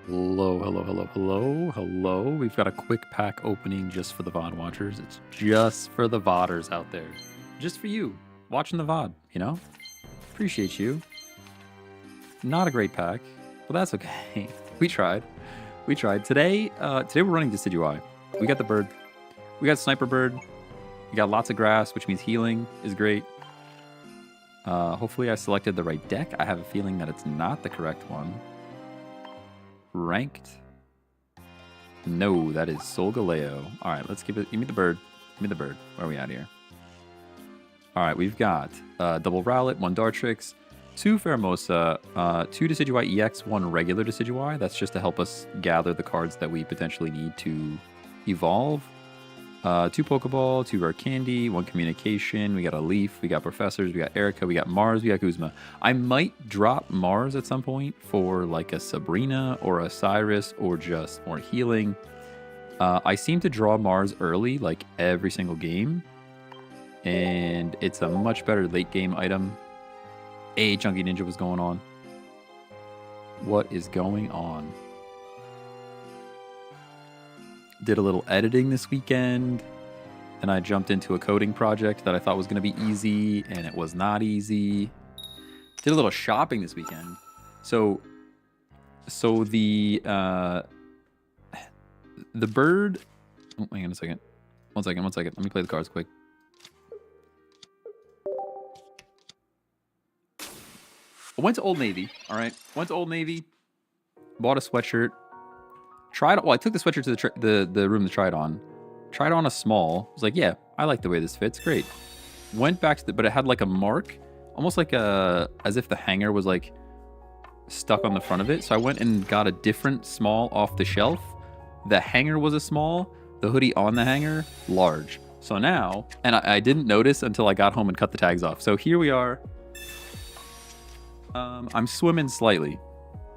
Hello, hello, hello, hello, hello. We've got a quick pack opening just for the VOD watchers. It's just for the VODers out there. Just for you, watching the VOD, you know? Appreciate you. Not a great pack, but that's okay. We tried. We tried. Today we're running Decidueye. We got the bird. We got Sniper Bird. We got lots of grass, which means healing is great. Hopefully I selected the right deck. I have a feeling that it's not the correct one. Ranked? No, that is Solgaleo. All right, let's give it. Give me the bird. Give me the bird. Where are we at here? All right, we've got double Rowlet, 1 Dartrix, 2 Pheromosa, 2 Decidueye EX, 1 regular Decidueye. That's just to help us gather the cards that we potentially need to evolve. 2 Pokeball, 2 Rare Candy, 1 Communication. We got a Leaf, we got Professors, we got Erica, we got Mars, we got Guzma. I might drop Mars at some point for like a Sabrina or a Cyrus or just more healing. I seem to draw Mars early, like every single game. And it's a much better late game item. Hey, Chunky Ninja, what's going on? What is going on? Did a little editing this weekend, and I jumped into a coding project that I thought was going to be easy, and it was not easy. Did a little shopping this weekend. So the bird. Oh, hang on a second. One second. Let me play the cards quick. I went to Old Navy. All right, went to Old Navy. Bought a sweatshirt. Well, I took the sweatshirt to the room to try it on. Tried on a small. I was like, yeah, I like the way this fits. Great. Went back to but it had like a mark, almost like as if the hanger was like stuck on the front of it. So I went and got a different small off the shelf. The hanger was a small. The hoodie on the hanger, large. So now, and I didn't notice until I got home and cut the tags off. So here we are. I'm swimming slightly,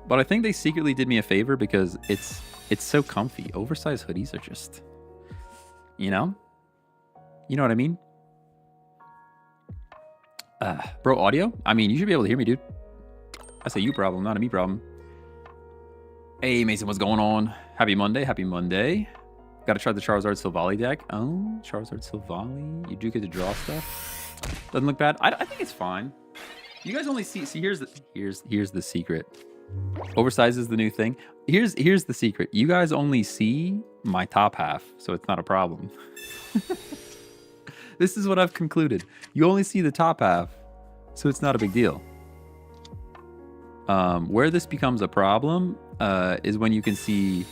but I think they secretly did me a favor because it's so comfy. Oversized hoodies are just, you know what I mean? Bro, audio? I mean, you should be able to hear me, dude. That's a you problem, not a me problem. Hey, Mason, what's going on? Happy Monday. Gotta try the Charizard Silvally deck. Oh, Charizard Silvally. You do get to draw stuff. Doesn't look bad. I think it's fine. You guys only see here's the secret. Oversize is the new thing. Here's the secret. You guys only see my top half, so it's not a problem. This is what I've concluded. You only see the top half, so it's not a big deal. Where this becomes a problem is when you can see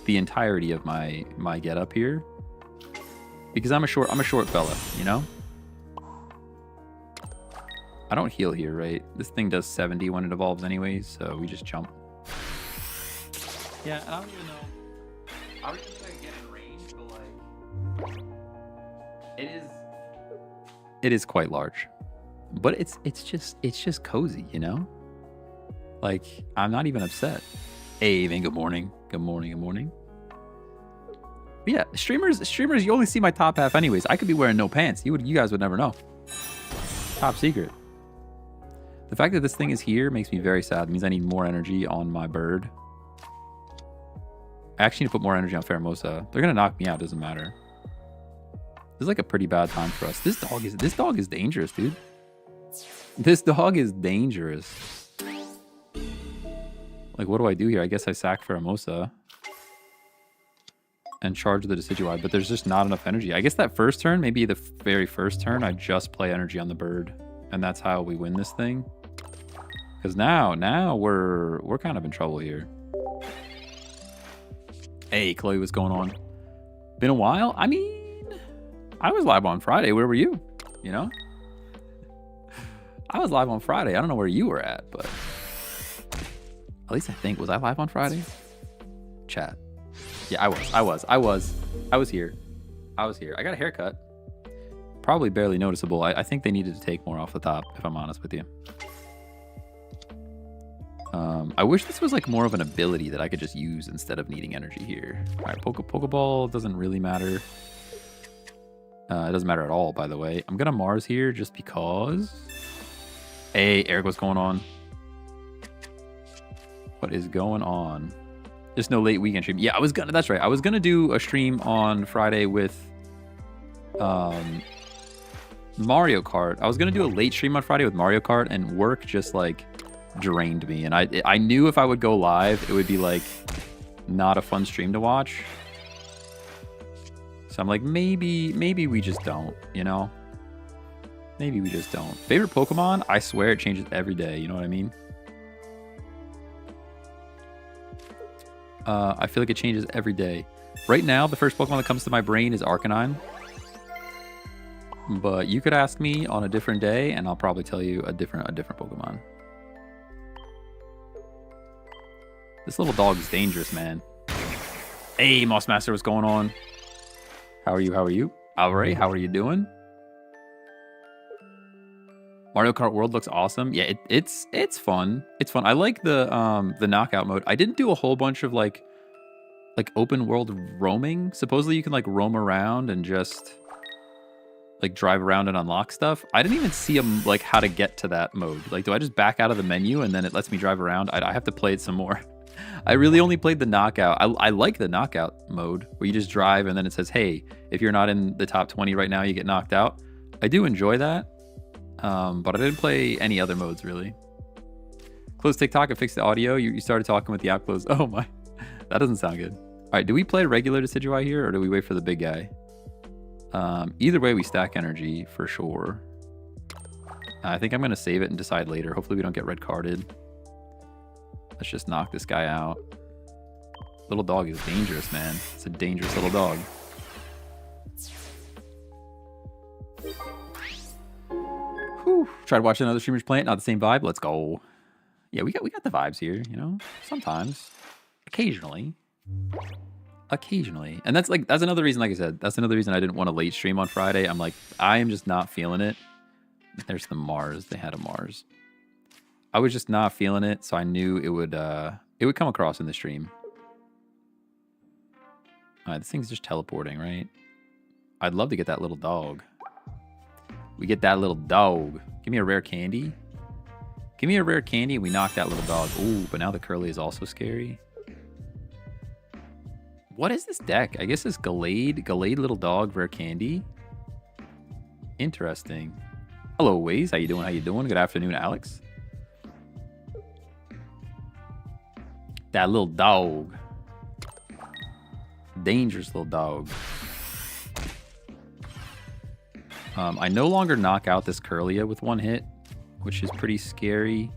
the entirety of my getup here, because I'm a short fella, you know. I don't heal here, right? This thing does 70 when it evolves anyways, so we just jump. Yeah, I don't even know. I don't even think I can get in range, but like, it is quite large. But it's just cozy, you know? Like, I'm not even upset. Hey, man, good morning. Good morning. But yeah, streamers, you only see my top half anyways. I could be wearing no pants. You guys would never know. Top secret. The fact that this thing is here makes me very sad. It means I need more energy on my bird. I actually need to put more energy on Pheromosa. They're gonna knock me out, doesn't matter. This is like a pretty bad time for us. This dog is dangerous, dude. This dog is dangerous. Like, what do I do here? I guess I sack Pheromosa and charge the Decidueye, but there's just not enough energy. I guess that first turn, maybe the very first turn, I just play energy on the bird, and that's how we win this thing. Because now we're kind of in trouble here. Hey, Chloe, what's going on? Been a while? I mean, I was live on Friday. Where were you? You know? I was live on Friday. I don't know where you were at, but at least I think, was I live on Friday? Chat. Yeah, I was here. I got a haircut. Probably barely noticeable. I think they needed to take more off the top, if I'm honest with you. I wish this was like more of an ability that I could just use instead of needing energy here. All right, Pokeball doesn't really matter. It doesn't matter at all, by the way. I'm gonna Mars here just because. Hey, Eric, what's going on? What is going on? There's no late weekend stream. Yeah, that's right. I was gonna do a stream on Friday with Mario Kart. I was gonna do a late stream on Friday with Mario Kart, and work just like drained me. And I knew if I would go live, it would be like not a fun stream to watch. So I'm like, maybe we just don't, you know? Maybe we just don't. Favorite Pokemon? I swear it changes every day. You know what I mean? I feel like it changes every day. Right now, the first Pokemon that comes to my brain is Arcanine. But you could ask me on a different day, and I'll probably tell you a different Pokemon. This little dog is dangerous, man. Hey, Mossmaster, what's going on? How are you? Alright, how are you doing? Mario Kart World looks awesome. Yeah, it's fun. It's fun. I like the knockout mode. I didn't do a whole bunch of like open world roaming. Supposedly you can like roam around and just like drive around and unlock stuff. I didn't even see like how to get to that mode. Like, do I just back out of the menu and then it lets me drive around? I have to play it some more. I really only played the knockout. I like the knockout mode where you just drive and then it says, hey, if you're not in the top 20 right now, you get knocked out. I do enjoy that. But I didn't play any other modes, really. Close TikTok and fix the audio. You started talking with the app closed. Oh, my. That doesn't sound good. All right, do we play regular Decidueye here, or do we wait for the big guy? Either way, we stack energy, for sure. I think I'm going to save it and decide later. Hopefully we don't get red carded. Let's just knock this guy out. Little dog is dangerous, man. It's a dangerous little dog. Whew. Try to watch another streamer's play it. Not the same vibe. Let's go. Yeah, we got the vibes here, you know? Sometimes. Occasionally. And that's another reason, like I said, that's another reason I didn't want a late stream on Friday. I'm like, I am just not feeling it. There's the Mars. They had a Mars. I was just not feeling it, so I knew it would come across in the stream. All right, this thing's just teleporting, right? I'd love to get that little dog. We get that little dog. Give me a rare candy. Give me a rare candy and we knock that little dog. Ooh, but now the Curly is also scary. What is this deck? I guess it's Gallade little dog, rare candy. Interesting. Hello, Waze. How you doing? Good afternoon, Alex. That little dog. Dangerous little dog. I no longer knock out this Curlia with one hit, which is pretty scary.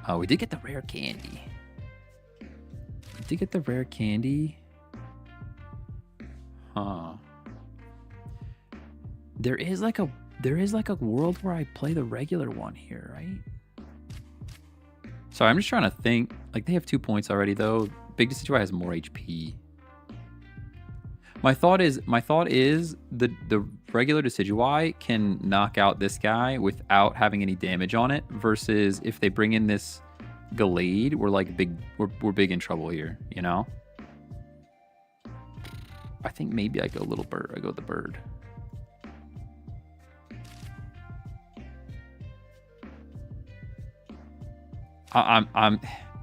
Oh, we did get the rare candy. Huh. There is like a world where I play the regular one here, right? Sorry, I'm just trying to think. Like, they have 2 points already, though. Big Decidueye has more HP. My thought is the regular Decidueye can knock out this guy without having any damage on it, versus if they bring in this Gallade, we're big in trouble here, you know? I think maybe I go little bird. I go the bird.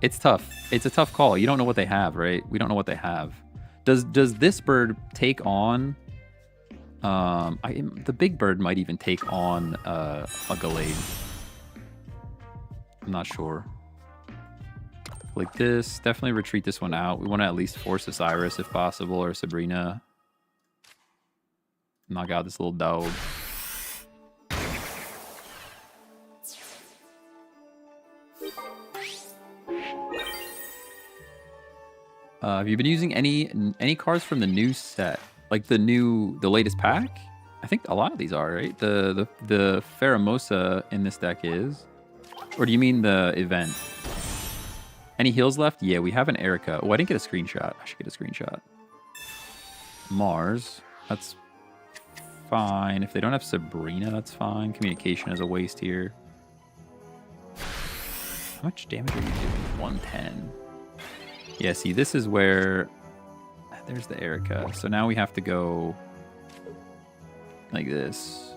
It's tough. It's a tough call. You don't know what they have, right? We don't know what they have. Does this bird take on? The big bird might even take on a Gallade. I'm not sure. Like this, definitely retreat this one out. We want to at least force Osiris if possible, or Sabrina. Knock out this little dog. Have you been using any cards from the new set? Like the latest pack? I think a lot of these are, right? The Pheromosa in this deck is. Or do you mean the event? Any heals left? Yeah, we have an Erica. Oh, I didn't get a screenshot. I should get a screenshot. Mars. That's fine. If they don't have Sabrina, that's fine. Communication is a waste here. How much damage are you doing? 110. Yeah, see, this is where... There's the Erica. So now we have to go like this.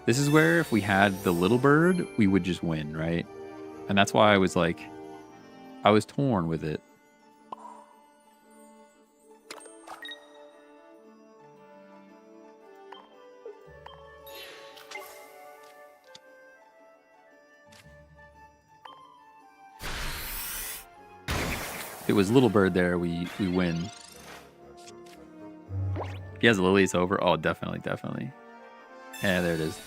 This is where if we had the little bird, we would just win, right? And that's why I was like... I was torn with it. If it was Little Bird there, we win. If he has Lily, it's over. Oh, definitely. Yeah, there it is.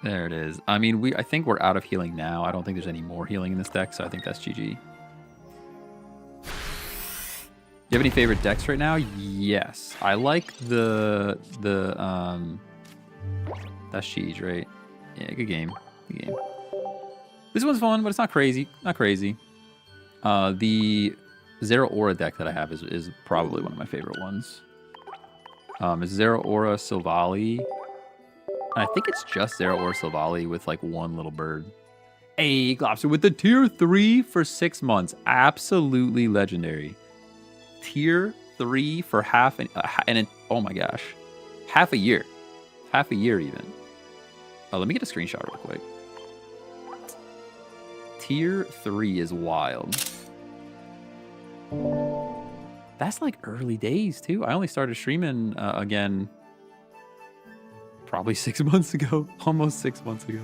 There it is. I mean, I think we're out of healing now. I don't think there's any more healing in this deck, so I think that's GG. You have any favorite decks right now? Yes. I like the that's Cheese, right? Yeah, good game. Good game. This one's fun, but it's not crazy. Not crazy. The Zero Aura deck that I have is probably one of my favorite ones. It's Zero Aura Silvally. I think it's just Zero Aura Silvally with like one little bird. Hey, Glopster with the tier 3 for 6 months. Absolutely legendary. Tier 3 for half oh my gosh. Half a year. Half a year even. Oh, let me get a screenshot real quick. Tier 3 is wild. That's like early days too. I only started streaming again probably 6 months ago. Almost 6 months ago.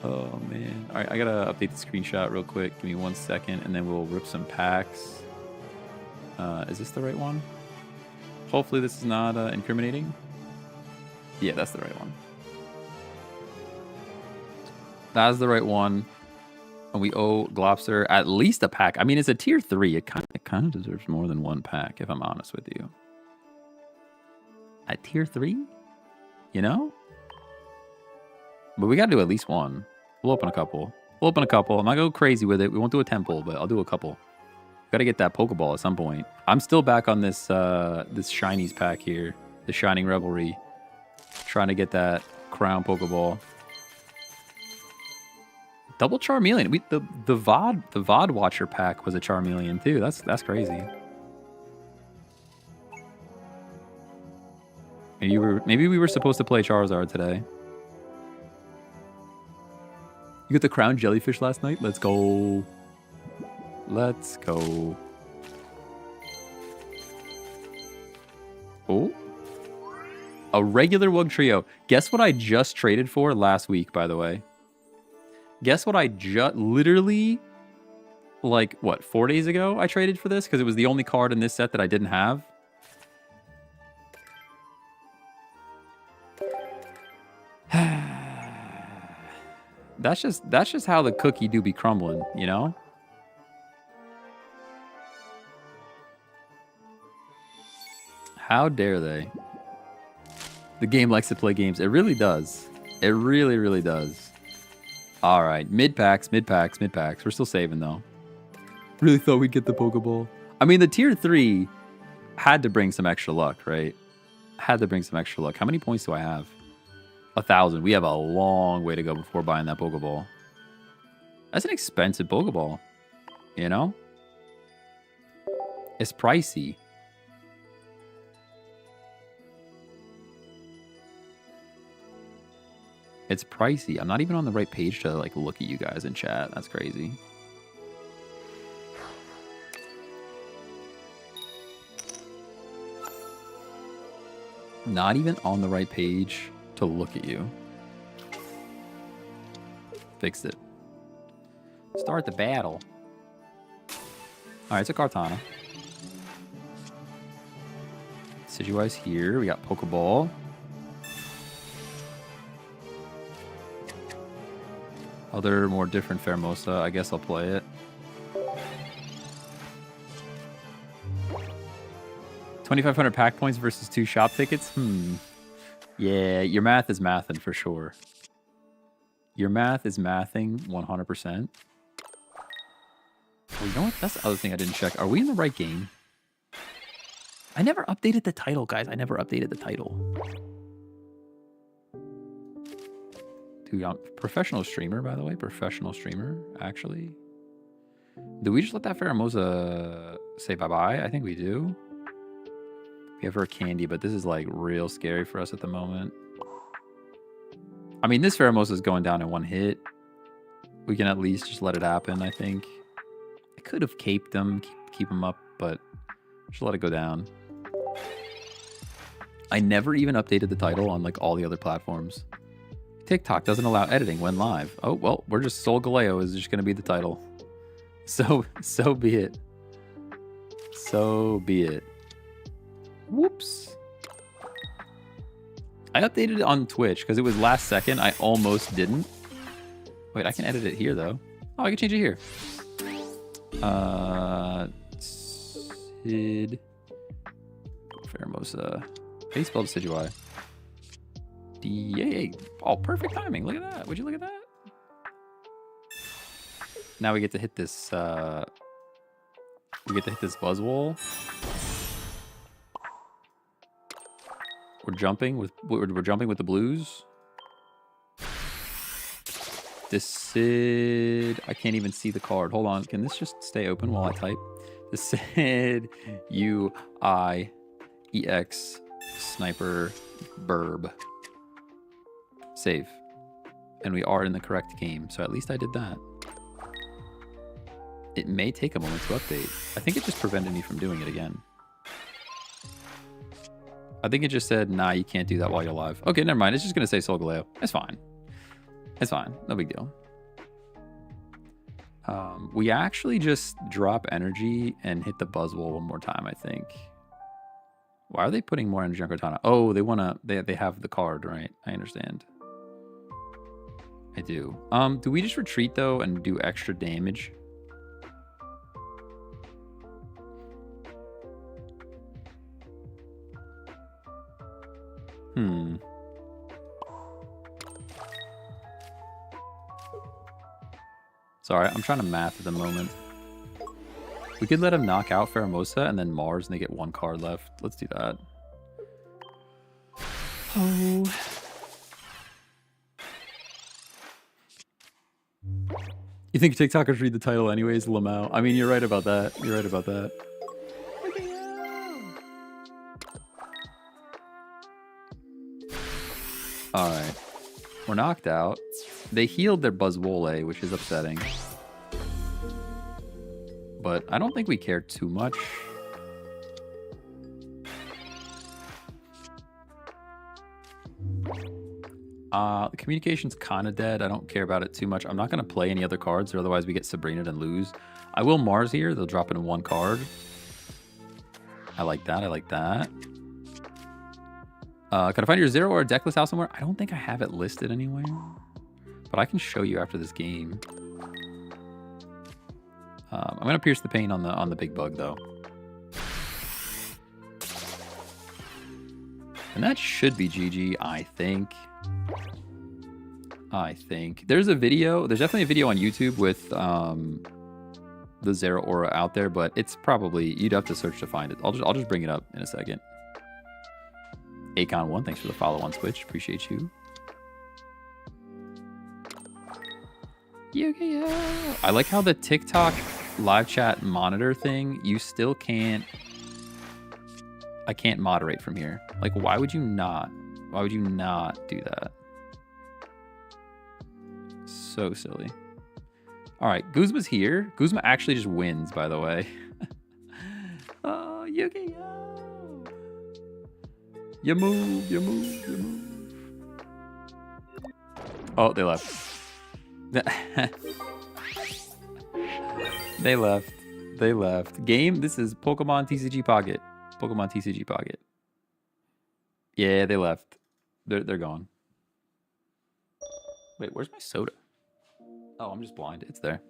Oh man. All right, I gotta update the screenshot real quick. Give me 1 second and then we'll rip some packs. Is this the right one? Hopefully this is not incriminating. Yeah, that's the right one. That's the right one. And we owe Glopster at least a pack. I mean, it's a tier 3. It kind of deserves more than 1 pack, if I'm honest with you. At tier 3? You know? But we got to do at least 1. We'll open a couple. I'm not going to go crazy with it. We won't do a temple, but I'll do a couple. Got to get that Pokeball at some point. I'm still back on this this Shinies pack here. The Shining Revelry. Trying to get that Crown Pokeball. Double Charmeleon. The VOD Watcher pack was a Charmeleon too. That's crazy. Maybe we were supposed to play Charizard today. You got the Crown Jellyfish last night? Let's go. Let's go. Oh. A regular Wug Trio. Guess what I just traded for last week, by the way? Guess what I literally, like, what, 4 days ago I traded for this? Because it was the only card in this set that I didn't have. That's just how the cookie do be crumbling, you know? How dare they? The game likes to play games. It really does. It really, really does. All right. Mid-packs. We're still saving, though. Really thought we'd get the Pokeball. I mean, the tier 3 had to bring some extra luck, right? Had to bring some extra luck. How many points do I have? 1,000. We have a long way to go before buying that Pokeball. That's an expensive Pokeball. You know? It's pricey. It's pricey. I'm not even on the right page to like look at you guys in chat. That's crazy. Not even on the right page to look at you. Fixed it. Start the battle. Alright, it's a Kartana. Decidueye's here. We got Pokeball. Other more different Pheromosa. I guess I'll play it. 2,500 pack points versus 2 shop tickets? Yeah, your math is mathing for sure. Your math is mathing 100%. Oh, you know what? That's the other thing I didn't check. Are we in the right game? I never updated the title, guys. I never updated the title. Dude, I'm a professional streamer, by the way. Professional streamer, actually. Do we just let that Pheromosa say bye-bye? I think we do. We have her candy, but this is like real scary for us at the moment. I mean, this Pheromosa is going down in 1 hit. we can at least just let it happen, I think. I could have caped them, keep them up, but just let it go down. I never even updated the title on like all the other platforms. TikTok doesn't allow editing when live. Oh, well, we're just Solgaleo is just going to be the title. So be it. So be it. Whoops. I updated it on Twitch because it was last second. I almost didn't. Wait, I can edit it here though. Oh, I can change it here. Sid Pheromosa. How do you spell Decidueye? D-A-A. Oh, perfect timing. Look at that. Would you look at that? Now we get to hit this buzz wall. We're jumping with the blues. I can't even see the card. Hold on. Can this just stay open while I type? Decidueye Sniper Burb. Save. And we are in the correct game, so at least I did that. It may take a moment to update. I think it just prevented me from doing it again. I think it just said, nah, you can't do that while you're live. Okay, never mind. It's just going to say Solgaleo. It's fine. It's fine. No big deal. We actually just drop energy and hit the Buzzwole one more time, I think. Why are they putting more energy on Cortana? Oh, they want to... They have the card, right? I understand. I do. Do we just retreat, though, and do extra damage? Sorry, I'm trying to math at the moment. We could let him knock out Pheromosa and then Mars and they get one card left. Let's do that. Oh. You think TikTokers read the title anyways, Lamau? I mean, you're right about that. You're right about that. Alright. We're knocked out. They healed their Buzzwole, which is upsetting. But I don't think we care too much. The communication's kind of dead. I don't care about it too much. I'm not going to play any other cards, or otherwise we get Sabrina'd and lose. I will Mars here. They'll drop in one card. I like that. I like that. Can I find your Zero or a decklist house somewhere? I don't think I have it listed anywhere. But I can show you after this game. I'm going to pierce the pain on the big bug, though. And that should be GG, I think. There's a video. There's definitely a video on YouTube with the Zero Aura out there, but it's probably... You'd have to search to find it. I'll just bring it up in a second. Akon1, thanks for the follow on Twitch. Appreciate you. Yu-Gi-Oh! I like how the TikTok live chat monitor thing, you still can't... I can't moderate from here. Like, why would you not? Why would you not do that? So silly. All right, Guzma's here. Guzma actually just wins, by the way. Oh, Yu-Gi-Oh! You move, you move, you move. Oh, they left. They left. They left. Game, this is Pokemon TCG Pocket. Pokemon TCG Pocket. Yeah, they left. They're gone. Wait, where's my soda? Oh, I'm just blind. It's there.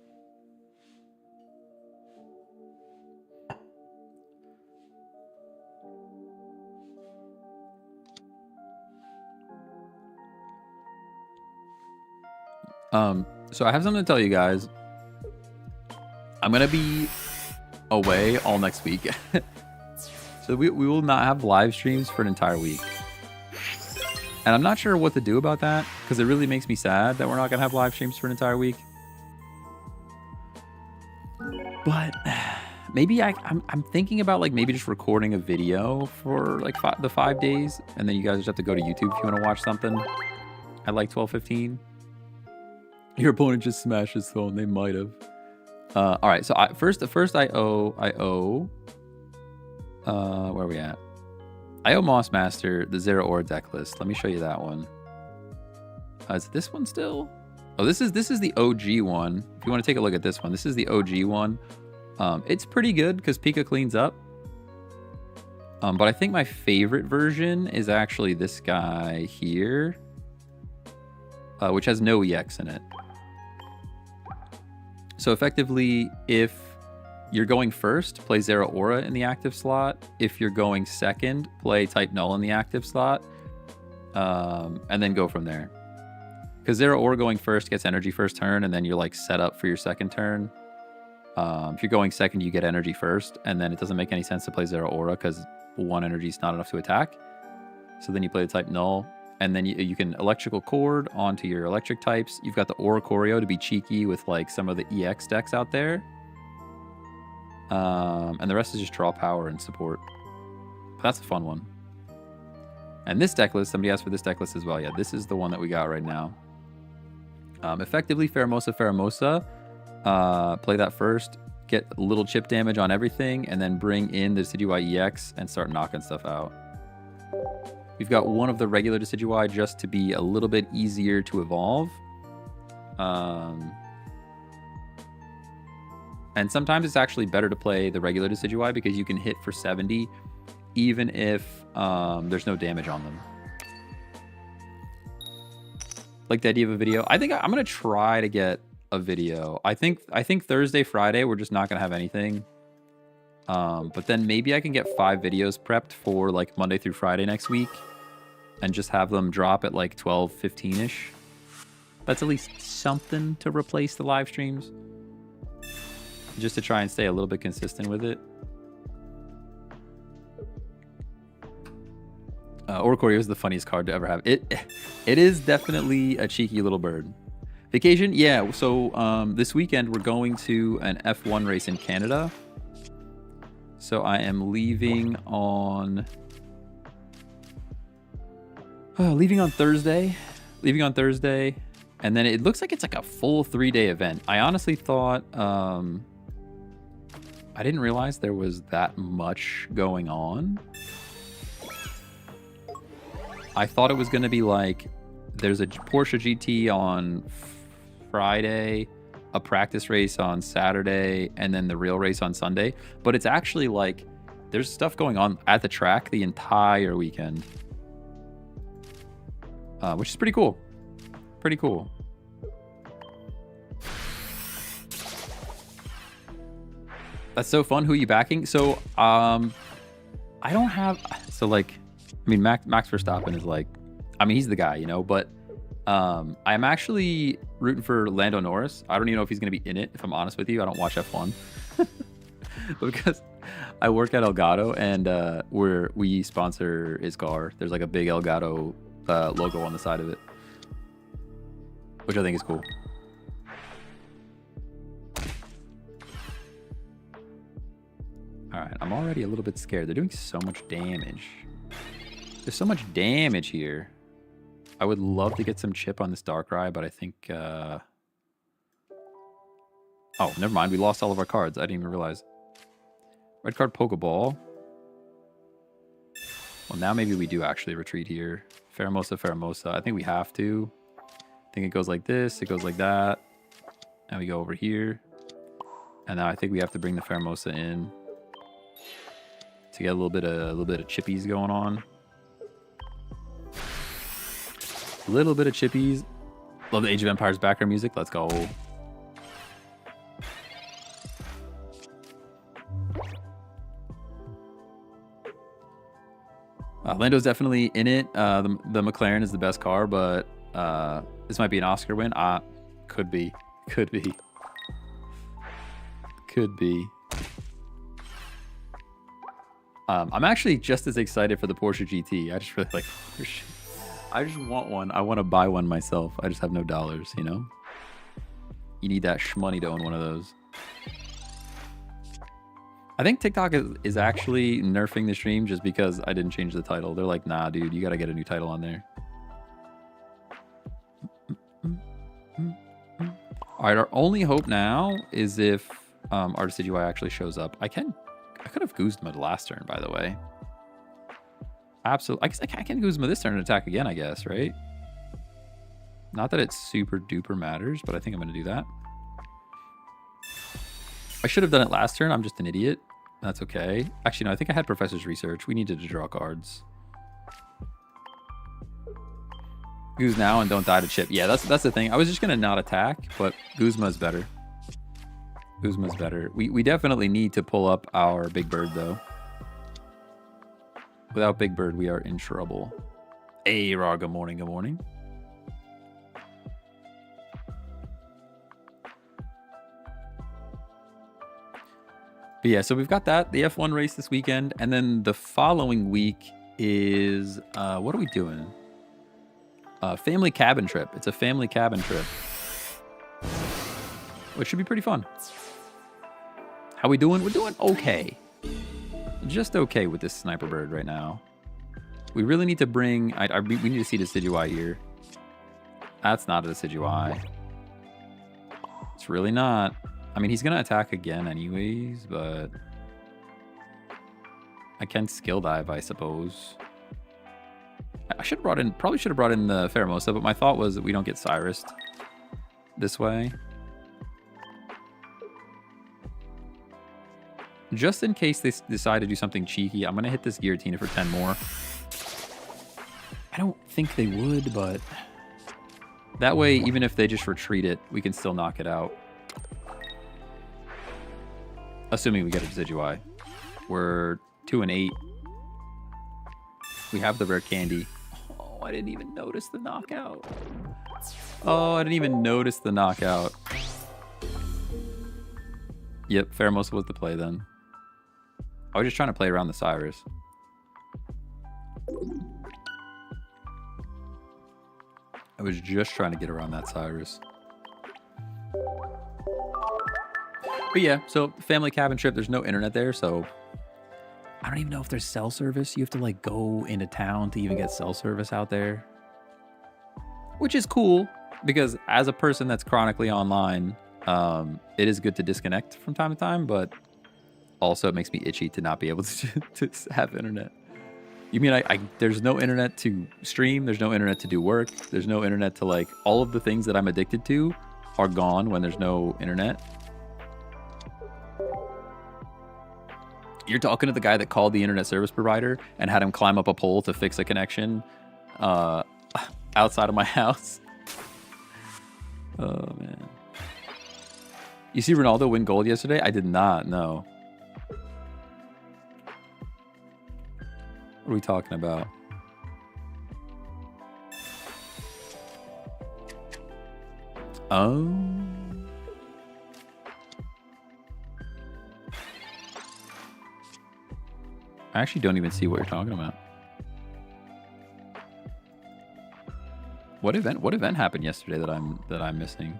So I have something to tell you guys. I'm gonna be away all next week. So we will not have live streams for an entire week. And I'm not sure what to do about that, because it really makes me sad that we're not gonna have live streams for an entire week. But maybe I'm thinking about like maybe just recording a video for like the 5 days, and then you guys just have to go to YouTube if you want to watch something at like 12:15. Your opponent just smashed his phone. They might have. All right. So first I owe. Where are we at? I owe Moss Master the Zeraora deck list. Let me show you that one. Is it this one still? Oh, this is the OG one. If you want to take a look at this one, this is the OG one. It's pretty good because Pika cleans up. But I think my favorite version is actually this guy here, which has no EX in it. So effectively, if you're going first, play Zeraora in the active slot. If you're going second, play Type Null in the active slot, and then go from there. Because Zeraora going first gets energy first turn, and then you're like set up for your second turn. If you're going second, you get energy first, and then it doesn't make any sense to play Zeraora because one energy is not enough to attack. So then you play the Type Null, and then you can Electrical Cord onto your electric types. You've got the Oricorio to be cheeky with like some of the EX decks out there. And the rest is just draw power and support. But that's a fun one. And this deck list, somebody asked for this deck list as well. Yeah, this is the one that we got right now. Effectively, Pheromosa. Play that first, get a little chip damage on everything, and then bring in the Decidueye EX and start knocking stuff out. We've got one of the regular Decidueye just to be a little bit easier to evolve. And sometimes it's actually better to play the regular Decidueye because you can hit for 70 even if there's no damage on them. Like the idea of a video. I think I'm going to try to get a video. I think Thursday, Friday, we're just not going to have anything. But then maybe I can get 5 videos prepped for like Monday through Friday next week and just have them drop at like 12, 15-ish. That's at least something to replace the live streams. Just to try and stay a little bit consistent with it. Oricorio is the funniest card to ever have. It is definitely a cheeky little bird. Vacation? Yeah, so this weekend we're going to an F1 race in Canada. So I am leaving on Thursday. And then it looks like it's like a full 3-day event. I honestly thought I didn't realize there was that much going on. I thought it was going to be like there's a Porsche GT on Friday, a practice race on Saturday, and then the real race on Sunday. But it's actually like there's stuff going on at the track the entire weekend, which is pretty cool. Pretty cool. That's so fun. Who are you backing? So I don't have, so like, I mean, Max Verstappen is like, I mean, he's the guy, you know, but I'm actually rooting for Lando Norris. I don't even know if he's going to be in it, if I'm honest with you. I don't watch F1. But because I work at Elgato and we sponsor his car. There's like a big Elgato logo on the side of it, which I think is cool. All right, I'm already a little bit scared. They're doing so much damage. There's so much damage here. I would love to get some chip on this Darkrai, but I think... Oh, never mind. We lost all of our cards. I didn't even realize. Red card Pokeball. Well, now maybe we do actually retreat here. Pheromosa. I think we have to. I think it goes like this. It goes like that. And we go over here. And now I think we have to bring the Pheromosa in to get a little bit of chippies going on. A little bit of chippies. Love the Age of Empires background music. Let's go. Lando's definitely in it. The McLaren is the best car, but this might be an Oscar win. Could be. I'm actually just as excited for the Porsche GT. I just really like Porsche. I just want one. I want to buy one myself. I just have no dollars, you know? You need that shmoney to own one of those. I think TikTok is actually nerfing the stream just because I didn't change the title. They're like, nah, dude, you got to get a new title on there. All right, our only hope now is if our Decidueye actually shows up. I could have Guzma last turn, by the way. Absolutely. I guess I can Guzma this turn and attack again, I guess, right? Not that it super duper matters, but I think I'm going to do that. I should have done it last turn. I'm just an idiot. That's okay. Actually, no, I think I had Professor's Research. We needed to draw cards. Goose now and don't die to chip. Yeah, that's the thing. I was just going to not attack, but Guzma's better. Guzma's better. We definitely need to pull up our Big Bird, though. Without Big Bird, we are in trouble. Hey, Ra, good morning, good morning. But yeah, so we've got that, the F1 race this weekend, and then the following week is, what are we doing? Family cabin trip. It's a family cabin trip. Which should be pretty fun. How we doing? We're doing okay. Just okay with this sniper bird right now. We really need to bring... we need to see Decidueye here. That's not a Decidueye. It's really not. I mean, he's going to attack again anyways, but... I can skill dive, I suppose. I should have brought in... Probably should have brought in the Pheromosa, but my thought was that we don't get Cyrus'd this way. Just in case they decide to do something cheeky, I'm going to hit this Giratina for 10 more. I don't think they would, but... That way, even if they just retreat it, we can still knock it out. Assuming we get a Decidueye. We're 2 and 8. We have the rare candy. Oh, I didn't even notice the knockout. Oh, I didn't even notice the knockout. Yep, Pheromosa was the play then. I was just trying to play around the Cyrus. I was just trying to get around that Cyrus. But yeah, so family cabin trip, there's no internet there, so I don't even know if there's cell service. You have to like go into town to even get cell service out there. Which is cool, because as a person that's chronically online, it is good to disconnect from time to time, but also it makes me itchy to not be able to have internet. You mean there's no internet to stream, there's no internet to do work, there's no internet to like, all of the things that I'm addicted to are gone when there's no internet. You're talking to the guy that called the internet service provider and had him climb up a pole to fix a connection outside of my house. Oh, man. You see Ronaldo win gold yesterday? I did not, no. What are we talking about? Oh. I actually don't even see what you're talking about. What event happened yesterday that I'm missing?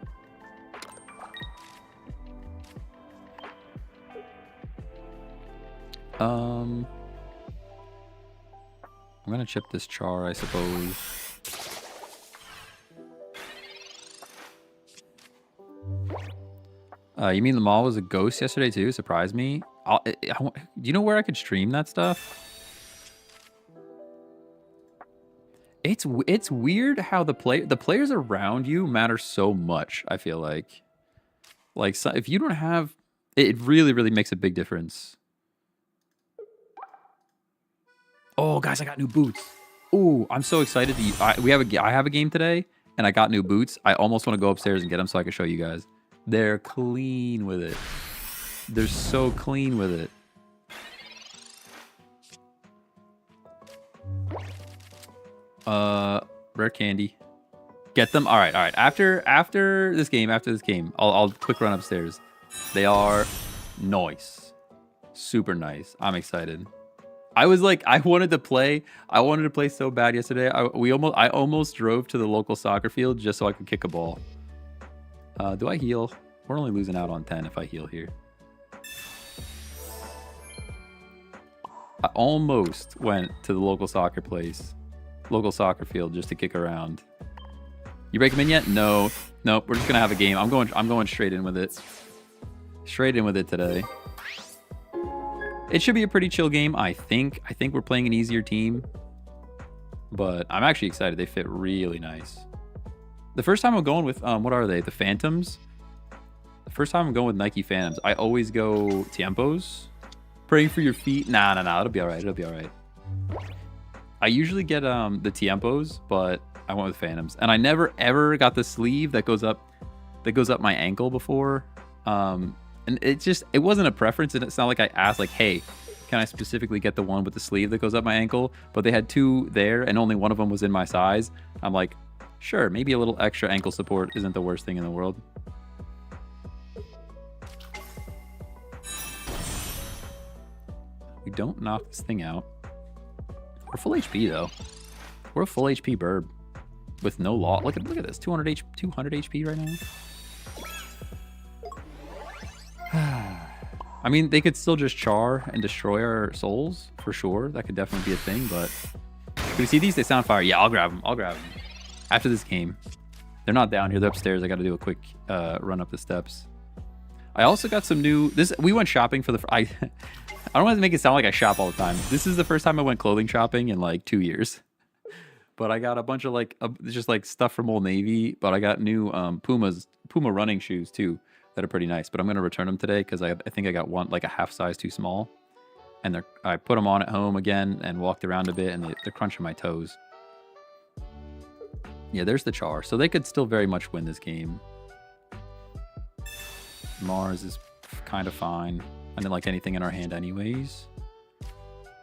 I'm gonna chip this Char, I suppose. You mean the mall was a ghost yesterday too? Surprised me. Do you know where I could stream that stuff? It's weird how the players around you matter so much. I feel like so if you don't have it, really makes a big difference. Oh, guys, I got new boots. Oh, I'm so excited. I have a game today, and I got new boots. I almost want to go upstairs and get them so I can show you guys. They're clean with it. They're so clean with it. Rare candy. Get them. All right. After this game, I'll quick run upstairs. They are nice. Super nice. I'm excited. I was like, I wanted to play so bad yesterday. I almost drove to the local soccer field just so I could kick a ball. Do I heal? We're only losing out on 10 if I heal here. I almost went to the local soccer field just to kick around. You break them in yet? No. Nope. We're just gonna have a game. I'm going straight in with it. Straight in with it today. It should be a pretty chill game, I think. I think we're playing an easier team. But I'm actually excited. They fit really nice. The first time I'm going with, what are they? The Phantoms? The first time I'm going with Nike Phantoms, I always go Tiempos. Praying for your feet. Nah. It'll be all right. It'll be all right. I usually get the Tiempos, but I went with Phantoms. And I never, ever got the sleeve that goes up my ankle before. And it wasn't a preference. And it's not like I asked, like, hey, can I specifically get the one with the sleeve that goes up my ankle? But they had two there, and only one of them was in my size. I'm like, sure, maybe a little extra ankle support isn't the worst thing in the world. We don't knock this thing out. We're full HP, though. We're a full HP burb with no law. Look at this, 200 HP right now. I mean, they could still just char and destroy our souls, for sure. That could definitely be a thing, but... Do we see these? They sound fire. Yeah, I'll grab them. After this game. They're not down here. They're upstairs. I got to do a quick run up the steps. I also got some new... We went shopping for the... I don't want to make it sound like I shop all the time. This is the first time I went clothing shopping in like 2 years. But I got a bunch of like... just like stuff from Old Navy. But I got new Puma running shoes too. That are pretty nice, but I'm going to return them today because I think I got one like a half size too small, and I put them on at home again and walked around a bit, and they're crunching my toes. Yeah, there's the char, so they could still very much win this game. Mars is kind of fine. I didn't like anything in our hand anyways.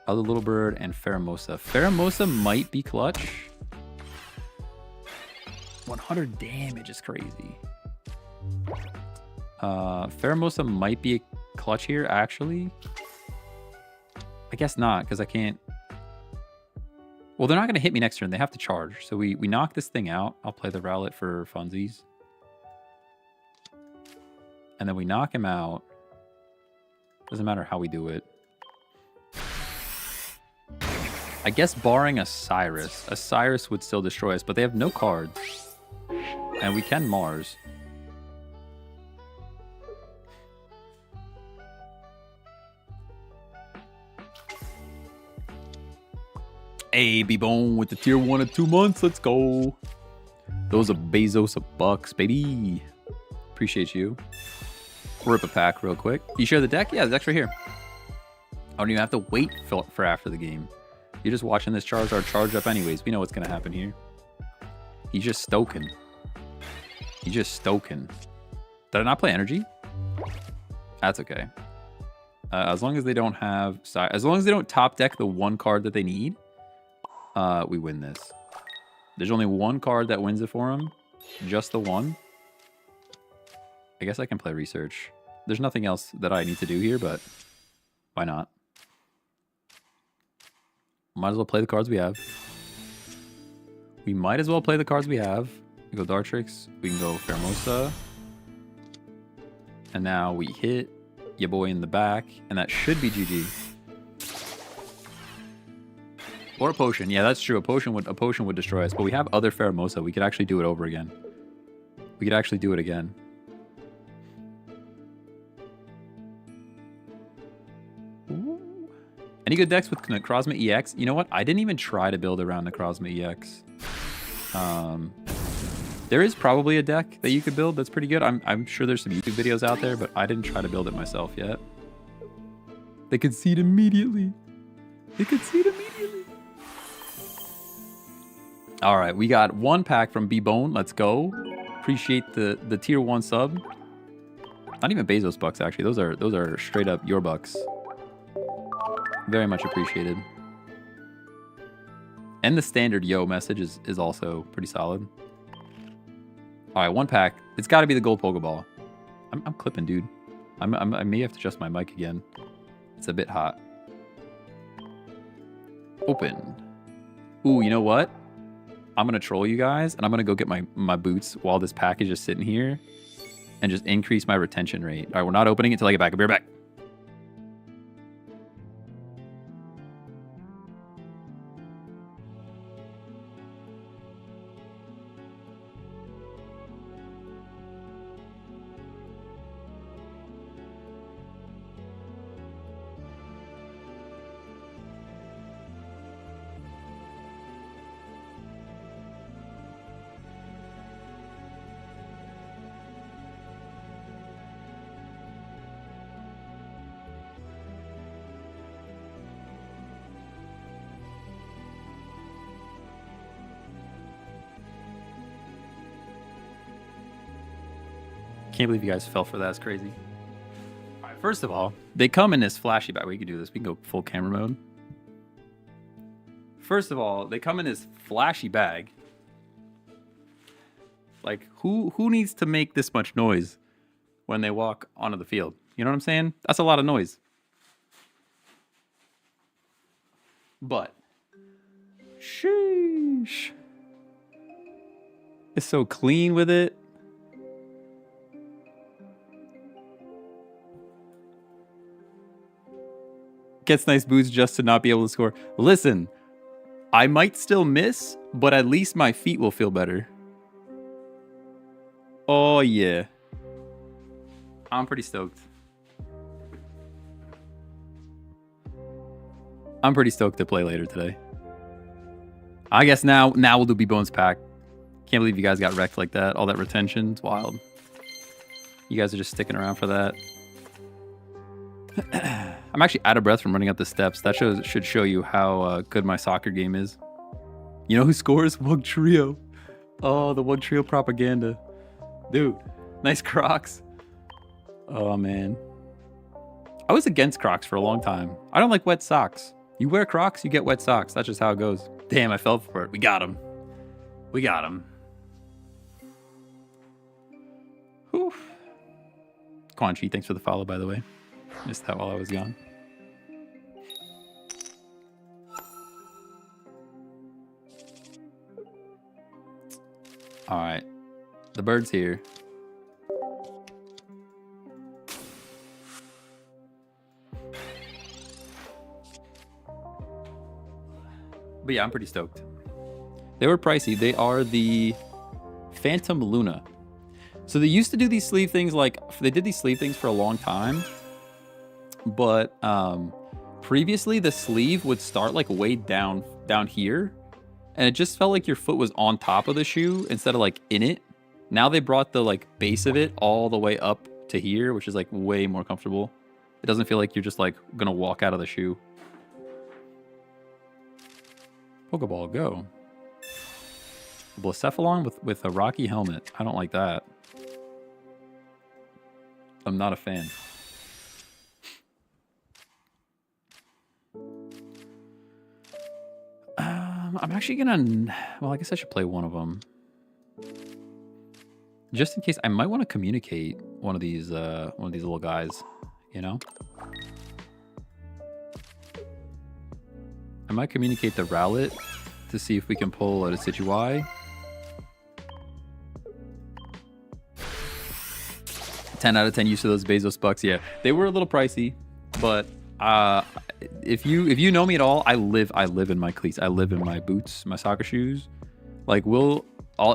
Other Little Bird and Pheromosa. Pheromosa might be clutch. 100 damage is crazy. Pheromosa might be a clutch here, actually. I guess not, because I can't... Well, they're not going to hit me next turn. They have to charge. So we knock this thing out. I'll play the Rowlet for funsies. And then we knock him out. Doesn't matter how we do it. I guess barring a Cyrus would still destroy us, but they have no cards. And we can Mars. Hey, B-Bone with the tier 1 of 2 months. Let's go. Those are Bezos of bucks, baby. Appreciate you. Rip a pack real quick. You share the deck? Yeah, the deck's right here. I don't even have to wait for after the game. You're just watching this Charizard charge up anyways. We know what's going to happen here. He's just stoking. Did I not play energy? That's okay. As long as they don't have... As long as they don't top deck the one card that they need, we win this. There's only one card that wins it for him. Just the one. I guess I can play research. There's nothing else that I need to do here, but why not? Might as well play the cards we have. We might as well play the cards we have. We go Dartrix. We can go Pheromosa. And now we hit your boy in the back. And that should be GG. Or a potion. Yeah, that's true. A potion would destroy us. But we have other Pheromosa. We could actually do it over again. We could actually do it again. Ooh. Any good decks with Necrozma EX? You know what? I didn't even try to build around Necrozma EX. There is probably a deck that you could build that's pretty good. I'm sure there's some YouTube videos out there, but I didn't try to build it myself yet. They concede immediately. All right, we got one pack from B-Bone. Let's go. Appreciate the tier 1 sub. Not even Bezos bucks, actually. Those are straight up your bucks. Very much appreciated. And the standard yo message is also pretty solid. All right, one pack. It's got to be the gold Pokeball. I'm clipping, dude. I may have to adjust my mic again. It's a bit hot. Open. Ooh, you know what? I'm going to troll you guys, and I'm going to go get my boots while this pack is just sitting here and just increase my retention rate. All right, we're not opening it until I get back. I'll be right back. Can't believe you guys fell for that. It's crazy. All right, first of all, they come in this flashy bag. We can do this. We can go full camera mode. First of all, they come in this flashy bag. Like, who needs to make this much noise when they walk onto the field? You know what I'm saying? That's a lot of noise. But, sheesh. It's so clean with it. Gets nice boots just to not be able to score. Listen, I might still miss, but at least my feet will feel better. Oh, yeah. I'm pretty stoked. I'm pretty stoked to play later today. I guess now we'll do B-Bones pack. Can't believe you guys got wrecked like that. All that retention. It's wild. You guys are just sticking around for that. I'm actually out of breath from running up the steps. That should show you how good my soccer game is. You know who scores? Wug Trio. Oh, the Wug Trio propaganda. Dude, nice Crocs. Oh, man. I was against Crocs for a long time. I don't like wet socks. You wear Crocs, you get wet socks. That's just how it goes. Damn, I fell for it. We got him. We got him. Whew. Quan Chi, thanks for the follow, by the way. Missed that while I was gone. All right. The bird's here. But yeah, I'm pretty stoked. They were pricey. They are the Phantom Luna. So they used to do these sleeve things like... They did these sleeve things for a long time. But previously, the sleeve would start like way down here. And it just felt like your foot was on top of the shoe instead of like in it. Now they brought the like base of it all the way up to here, which is like way more comfortable. It doesn't feel like you're just like gonna walk out of the shoe. Pokeball, go. Blacephalon with a rocky helmet. I don't like that. I'm not a fan. I'm actually gonna... Well, I guess I should play one of them. Just in case, I might want to communicate one of these little guys, you know? I might communicate the Rowlet to see if we can pull a Decidueye. 10 out of 10 use of those Bezos bucks. Yeah, they were a little pricey, but if you know me at all, I live in my cleats. I live in my boots, my soccer shoes. Like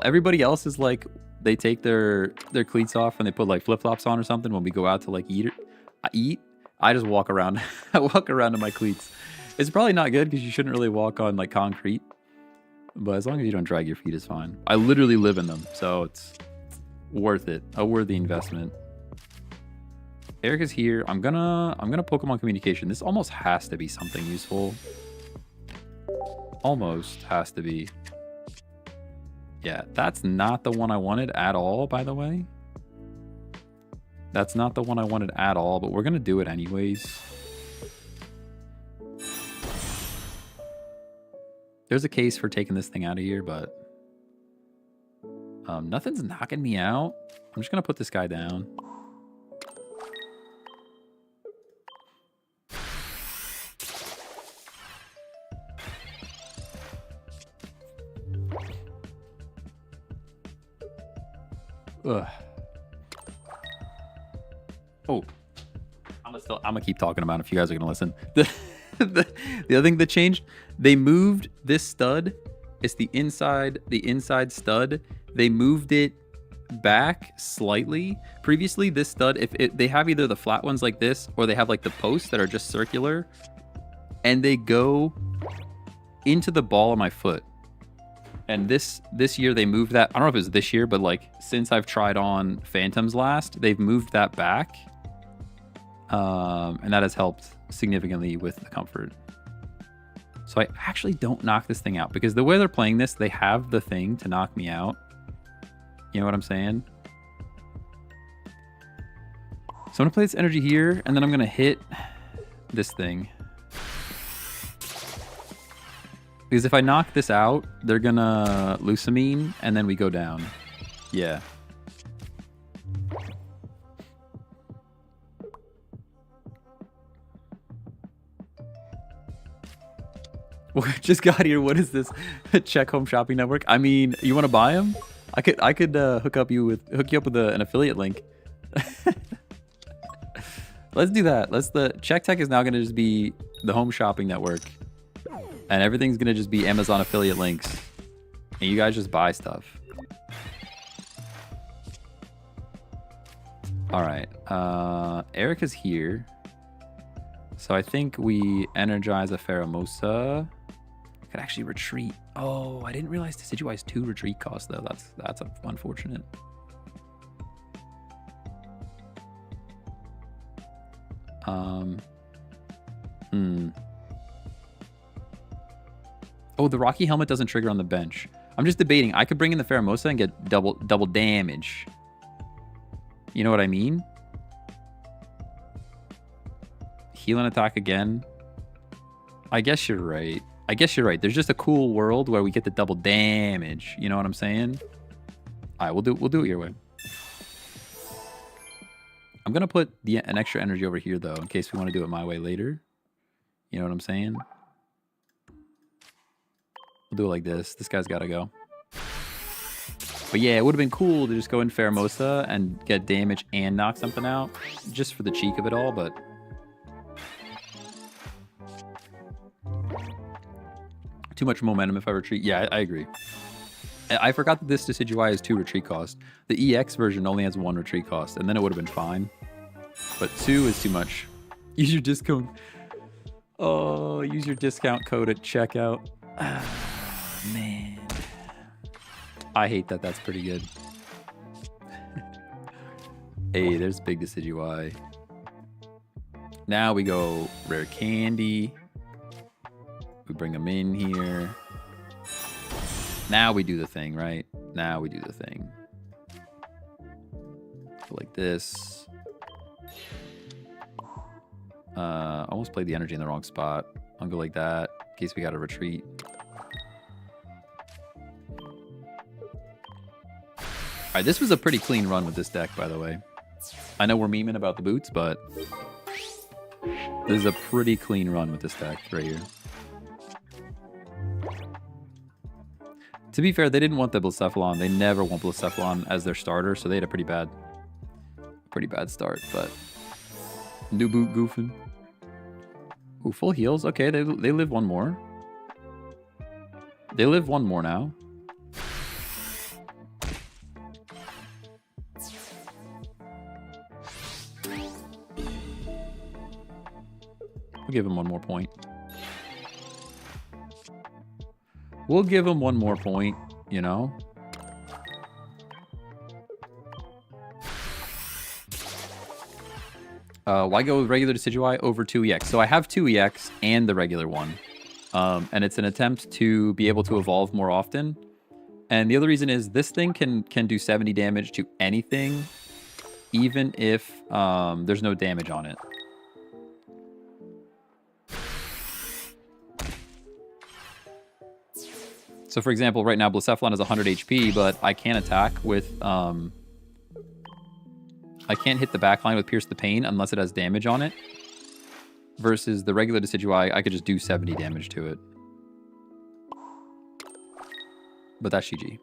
everybody else is like, they take their cleats off and they put like flip-flops on or something when we go out to like eat. I just walk around. I walk around in my cleats. It's probably not good because you shouldn't really walk on like concrete. But as long as you don't drag your feet, it's fine. I literally live in them, so it's worth it. A worthy investment. Erica's here. I'm gonna Pokemon communication. This almost has to be something useful. Almost has to be. Yeah, that's not the one I wanted at all, by the way. That's not the one I wanted at all, but we're gonna do it anyways. There's a case for taking this thing out of here, but nothing's knocking me out. I'm just gonna put this guy down. Ugh. Oh, I'm gonna keep talking about it if you guys are gonna listen. The other thing that changed, they moved this stud. It's the inside stud. They moved it back slightly. Previously, this stud, they have either the flat ones like this, or they have like the posts that are just circular, and they go into the ball of my foot. And this year they moved that. I don't know if it was this year, but like since I've tried on Phantoms last, they've moved that back. And that has helped significantly with the comfort. So I actually don't knock this thing out because the way they're playing this, they have the thing to knock me out. You know what I'm saying? So I'm going to play this energy here, and then I'm going to hit this thing. Because if I knock this out, they're going to Lucamine, and then we go down. Yeah. Just got here. What is this? Check Home Shopping Network. I mean, you want to buy them? I could hook you up with an affiliate link. Let's do that. The Check Tech is now going to just be the Home Shopping Network, and everything's going to just be Amazon affiliate links, and you guys just buy stuff. All right. Erica's here, so I think we energize a Pheromosa. Could actually retreat. Oh, I didn't realize Decidueye has 2 retreat costs though. That's unfortunate. Oh, the Rocky Helmet doesn't trigger on the bench. I'm just debating. I could bring in the Pheromosa and get double damage. You know what I mean? Heal and attack again. I guess you're right. There's just a cool world where we get the double damage. You know what I'm saying? All right, we'll do it your way. I'm gonna put an extra energy over here though, in case we want to do it my way later. You know what I'm saying? We'll do it like this. This guy's gotta go. But yeah, it would have been cool to just go in Pheromosa and get damage and knock something out, just for the cheek of it all. But too much momentum if I retreat. Yeah, I agree. I forgot that this Decidueye has 2 retreat costs. The EX version only has 1 retreat cost, and then it would have been fine. But 2 is too much. Use your discount. Oh, use your discount code at checkout. Man. I hate that. That's pretty good. Hey, there's big Decidueye. Now we go rare candy. We bring them in here. Now we do the thing, right? Now we do the thing. Go like this. Almost played the energy in the wrong spot. I'll go like that in case we got to retreat. All right, this was a pretty clean run with this deck, by the way. I know we're memeing about the boots, but this is a pretty clean run with this deck right here. To be fair, they didn't want the Blacephalon. They never want Blacephalon as their starter, so they had a pretty bad start. But new boot goofing. Ooh, full heals. Okay, they live one more. They live one more now. We'll give him one more point. We'll give him one more point, you know? Why go with regular Decidueye over 2EX? So I have 2EX and the regular one. And it's an attempt to be able to evolve more often. And the other reason is this thing can do 70 damage to anything, even if there's no damage on it. So for example, right now Blacephalon has 100 HP, but I can't attack with I can't hit the backline with Pierce the Pain unless it has damage on it. Versus the regular Decidueye, I could just do 70 damage to it. But that's GG.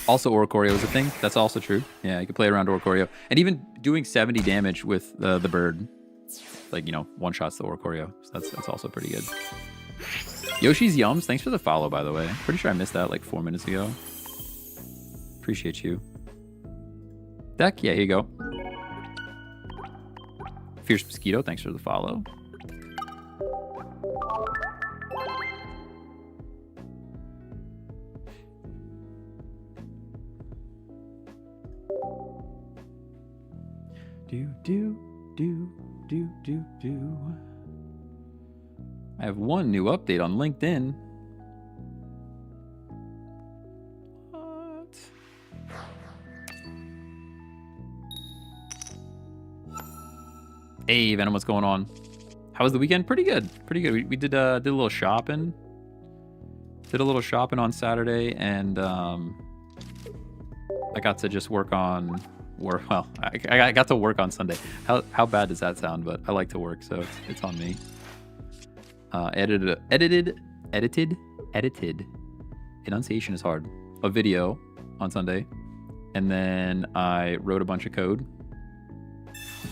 Also, Oricorio is a thing. That's also true. Yeah, you can play around Oricorio. And even doing 70 damage with the bird, like, you know, one-shots the Oricorio. So that's also pretty good. Yoshi's Yums, thanks for the follow, by the way. Pretty sure I missed that like 4 minutes ago. Appreciate you. Deck, yeah, here you go. Fierce Mosquito, thanks for the follow. Do. I have one new update on LinkedIn. What? Hey, Venom, what's going on? How was the weekend? Pretty good. Pretty good. We did a little shopping. Did a little shopping on Saturday, and I got to just work on work. Well, I got to work on Sunday. How bad does that sound? But I like to work, so it's on me. Edited. Enunciation is hard. A video on Sunday, and then I wrote a bunch of code.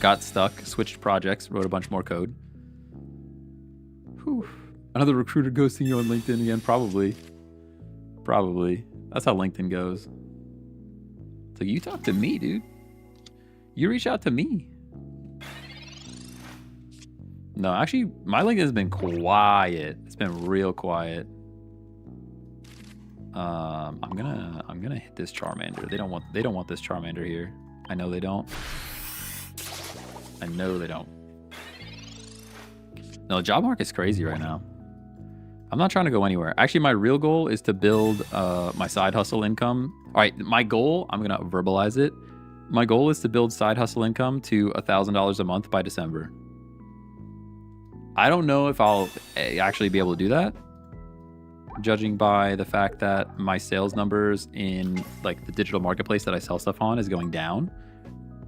Got stuck, switched projects, wrote a bunch more code. Whew. Another recruiter ghosting you on LinkedIn again? Probably. That's how LinkedIn goes. So you talk to me, dude. You reach out to me. No, actually, my LinkedIn has been quiet. It's been real quiet. I'm gonna hit this Charmander. They don't want this Charmander here. I know they don't. No, the job market's crazy right now. I'm not trying to go anywhere. Actually, my real goal is to build my side hustle income. All right, my goal, I'm gonna verbalize it. My goal is to build side hustle income to $1,000 a month by December. I don't know if I'll actually be able to do that, judging by the fact that my sales numbers in like the digital marketplace that I sell stuff on is going down.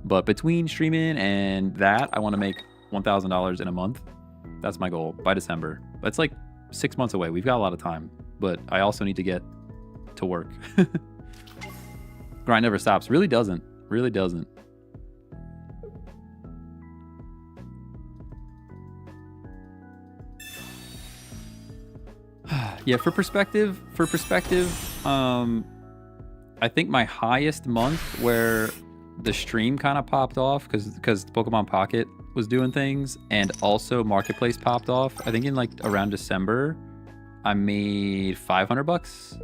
But between streaming and that, I want to make $1,000 in a month. That's my goal by December. That's like 6 months away. We've got a lot of time, but I also need to get to work. Grind never stops. Really doesn't. Yeah, for perspective, I think my highest month where the stream kind of popped off because Pokemon Pocket was doing things, and also Marketplace popped off. I think in like around December, I made $500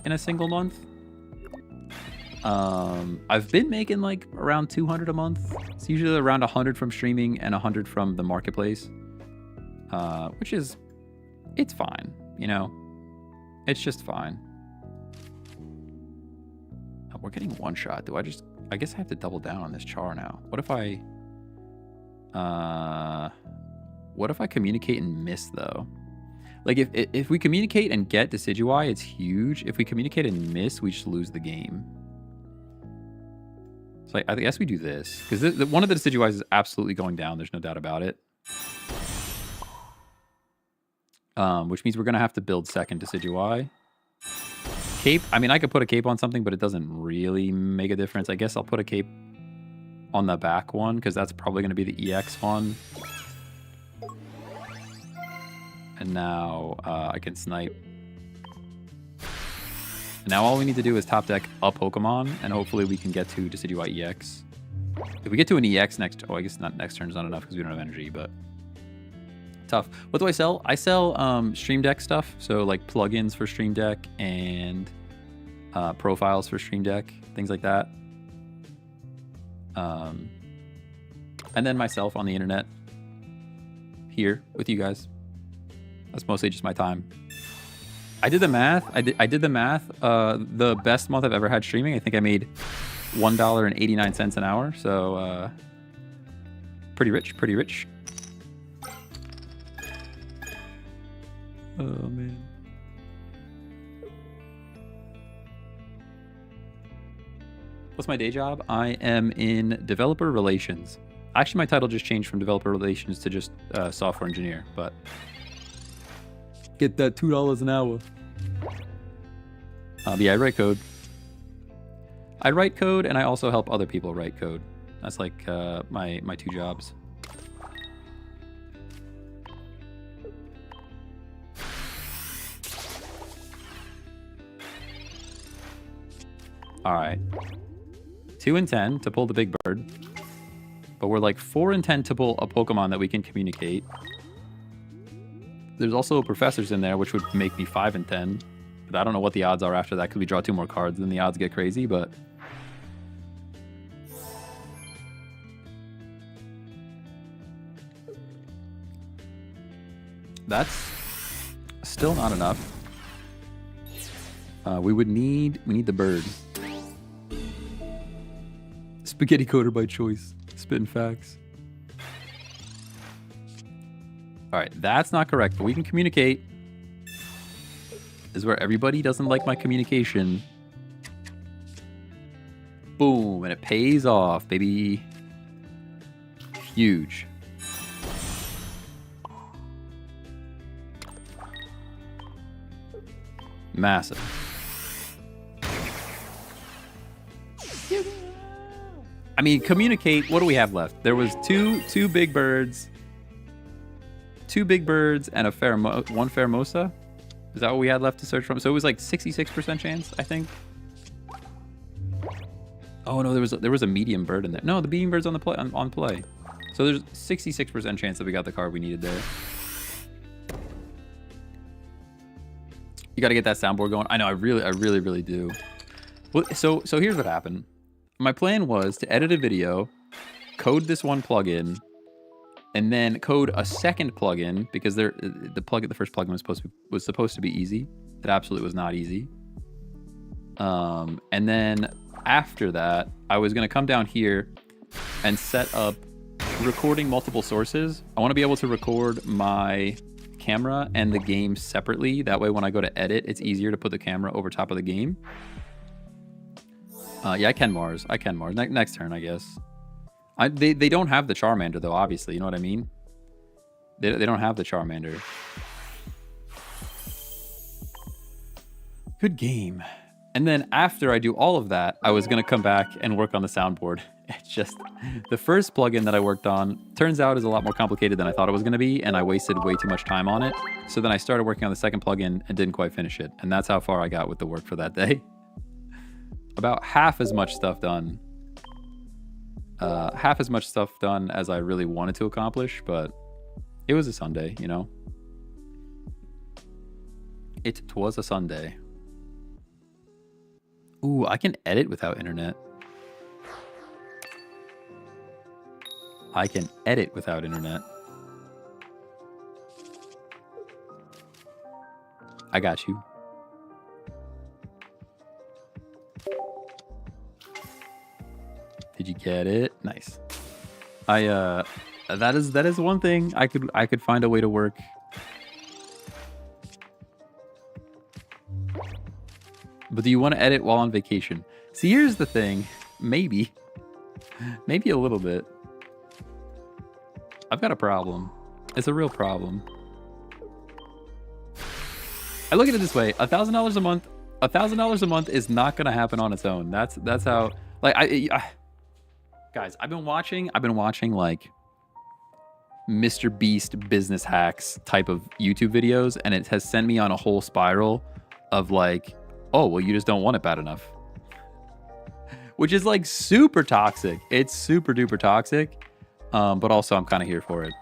in a single month. I've been making like around 200 a month. It's usually around 100 from streaming and 100 from the Marketplace, which is, it's fine, you know. It's just fine. Oh, we're getting one shot. I guess I have to double down on this Char now. What if I communicate and miss though? Like if we communicate and get Decidueye, it's huge. If we communicate and miss, we just lose the game. So I guess we do this because one of the Decidueyes is absolutely going down. There's no doubt about it. Which means we're gonna have to build second Decidueye. Cape. I mean, I could put a cape on something, but it doesn't really make a difference. I guess I'll put a cape on the back one because that's probably going to be the EX one. And now I can snipe. Now all we need to do is top deck a Pokemon, and hopefully we can get to Decidueye EX. If we get to an EX next, oh, I guess not next turn is not enough because we don't have energy, but tough. What do I sell? I sell Stream Deck stuff, so like plugins for Stream Deck and profiles for Stream Deck, things like that. And then myself on the internet here with you guys. That's mostly just my time. I did the math. I did the math. The best month I've ever had streaming, I think I made $1.89 an hour. So pretty rich. Oh man. What's my day job? I am in developer relations. Actually, my title just changed from developer relations to just software engineer, but get that $2 an hour. Yeah, I write code. I write code, and I also help other people write code. That's like my two jobs. All right. 2 and 10 to pull the big bird. But we're like 4 and 10 to pull a Pokemon that we can communicate. There's also professors in there, which would make me 5 and 10. But I don't know what the odds are after that because we draw 2 more cards, then the odds get crazy, but that's still not enough. We need the bird. Spaghetti coder by choice. Spitting facts. All right, that's not correct, but we can communicate. This is where everybody doesn't like my communication. Boom, and it pays off, baby. Huge. Massive. I mean, communicate. What do we have left? There was two big birds. 2 big birds and one Pheromosa. Is that what we had left to search from? So it was like 66% chance, I think. Oh no, there was a medium bird in there. No, the medium bird's on the play. So there's 66% chance that we got the card we needed there. You got to get that soundboard going. I know, I really do. Well, so here's what happened. My plan was to edit a video, code this one plugin, and then code a second plugin because the first plugin was supposed to be easy. It absolutely was not easy. And then after that, I was gonna come down here and set up recording multiple sources. I want to be able to record my camera and the game separately. That way, when I go to edit, it's easier to put the camera over top of the game. Yeah, I can Mars. Next turn, I guess. They don't have the Charmander though, obviously. You know what I mean? They don't have the Charmander. Good game. And then after I do all of that, I was gonna come back and work on the soundboard. It's just the first plugin that I worked on turns out is a lot more complicated than I thought it was gonna be, and I wasted way too much time on it. So then I started working on the second plugin and didn't quite finish it. And that's how far I got with the work for that day. About half as much stuff done. Half as much stuff done as I really wanted to accomplish, but it was a Sunday, you know? It was a Sunday. Ooh, I can edit without internet. I can edit without internet. I got you. Did you get it? Nice. That is one thing I could find a way to work. But do you want to edit while on vacation? See, here's the thing. Maybe a little bit. I've got a problem. It's a real problem. I look at it this way: $1,000 a month. $1,000 a month is not gonna happen on its own. That's how. Like guys, I've been watching like Mr. Beast business hacks type of YouTube videos, and it has sent me on a whole spiral of like, oh, well, you just don't want it bad enough. Which is like super toxic. It's super duper toxic. But also I'm kind of here for it.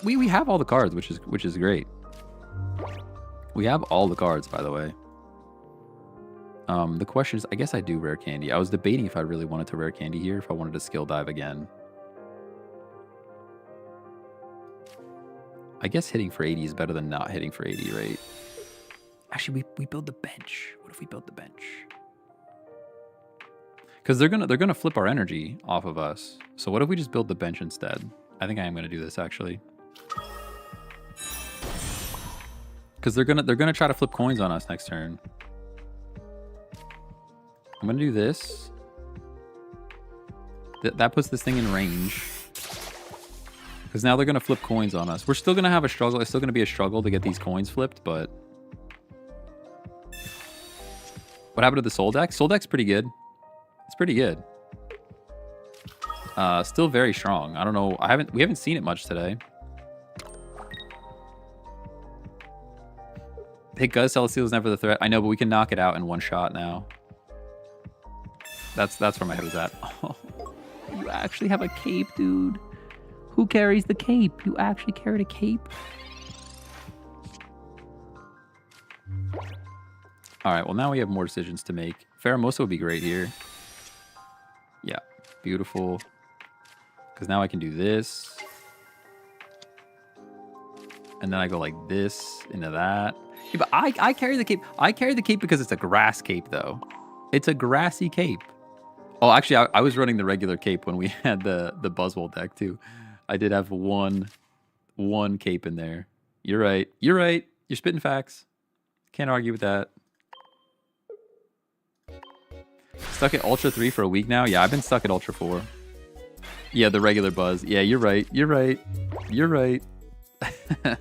we have all the cards, which is great. We have all the cards, by the way. The question is, I guess I do rare candy. I was debating if I really wanted to rare candy here, if I wanted to skill dive again. I guess hitting for 80 is better than not hitting for 80, right? Actually, we build the bench. What if we build the bench? Because they're gonna flip our energy off of us. So what if we just build the bench instead? I think I am gonna do this actually. Because they're gonna try to flip coins on us next turn. I'm gonna do this. That puts this thing in range. Because now they're gonna flip coins on us. We're still gonna have a struggle. It's still gonna be a struggle to get these coins flipped, but what happened to the soul deck? Soul deck's pretty good. It's pretty good. Still very strong. I don't know. We haven't seen it much today. Hit Guz Celestial is never the threat. I know, but we can knock it out in one shot now. That's where my head was at. Oh, you actually have a cape, dude. Who carries the cape? You actually carried a cape? All right, well, now we have more decisions to make. Pheromosa would be great here. Yeah, beautiful. Because now I can do this. And then I go like this into that. Yeah, but I carry the cape. I carry the cape because it's a grass cape, though. It's a grassy cape. Oh, actually, I was running the regular cape when we had the Buzzwole deck, too. I did have one cape in there. You're right. You're right. You're spitting facts. Can't argue with that. Stuck at Ultra 3 for a week now? Yeah, I've been stuck at Ultra 4. Yeah, the regular buzz. Yeah, you're right. You're right. You're right. Oh,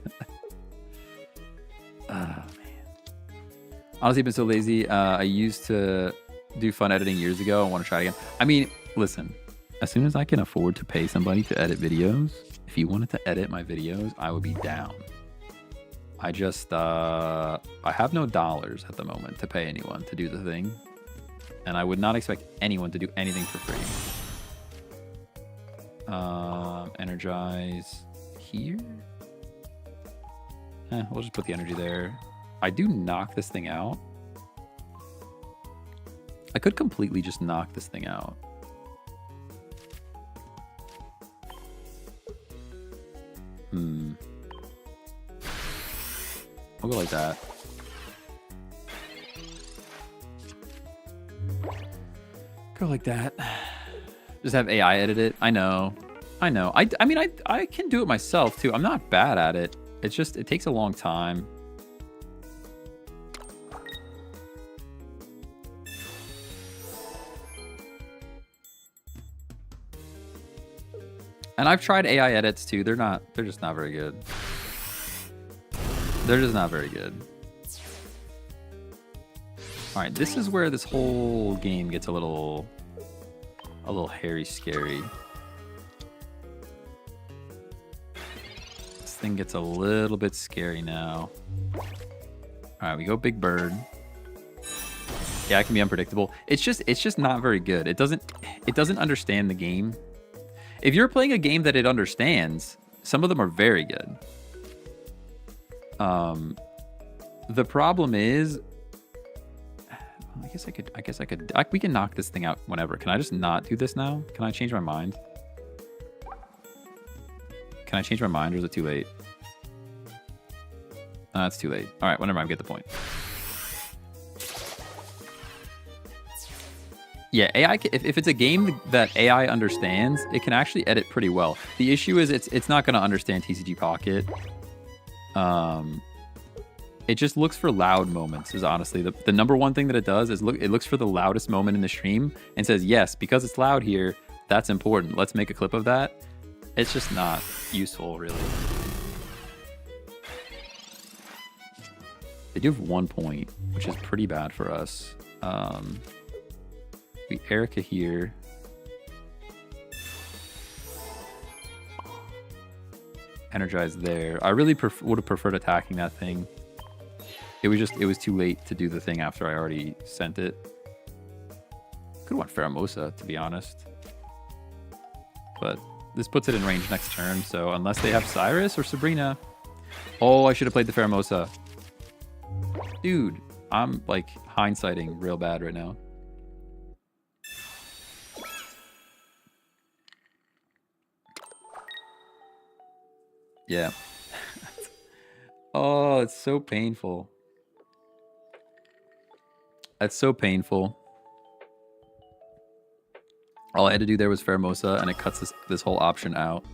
man. Honestly, I've been so lazy. I used to do fun editing years ago. I want to try it again. I mean, listen. As soon as I can afford to pay somebody to edit videos, if you wanted to edit my videos, I would be down. I just, I have no dollars at the moment to pay anyone to do the thing. And I would not expect anyone to do anything for free. Energize here. We'll just put the energy there. I do knock this thing out. I could completely just knock this thing out. I'll go like that. Go like that. Just have AI edit it. I know. I mean, I can do it myself too. I'm not bad at it. It's just, it takes a long time. And I've tried AI edits too. They're just not very good. They're just not very good. All right, this is where this whole game gets a little hairy scary. This thing gets a little bit scary now. All right, we go Big Bird. Yeah, it can be unpredictable. It's just not very good. It doesn't understand the game. If you're playing a game that it understands, some of them are very good. The problem is, we can knock this thing out whenever. Can I just not do this now? Can I change my mind? Can I change my mind, or is it too late? It's too late. All right, whenever I get the point. Yeah, AI. If it's a game that AI understands, it can actually edit pretty well. The issue is it's not going to understand TCG Pocket. It just looks for loud moments. Is honestly the number one thing that it does is it looks for the loudest moment in the stream and says, yes, because it's loud here, that's important. Let's make a clip of that. It's just not useful, really. They do have 1 point, which is pretty bad for us. We Erica here. Energize there. I really would have preferred attacking that thing. It was too late to do the thing after I already sent it. Could want Pheromosa, to be honest. But this puts it in range next turn, so unless they have Cyrus or Sabrina. Oh, I should have played the Pheromosa. Dude, I'm like hindsighting real bad right now. Yeah. Oh, it's so painful. That's so painful. All I had to do there was Pheromosa, and it cuts this whole option out.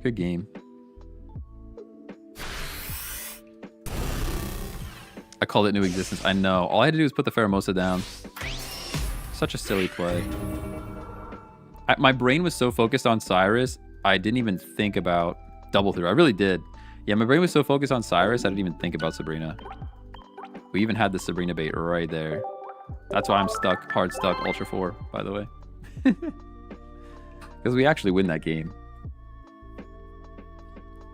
Good game. I called it New Existence. I know. All I had to do was put the Pheromosa down. Such a silly play. My brain was so focused on Cyrus, I didn't even think about double through. I really did. Yeah, my brain was so focused on Cyrus, I didn't even think about Sabrina. We even had the Sabrina bait right there. That's why I'm stuck, hard stuck, Ultra 4, by the way. Because we actually win that game.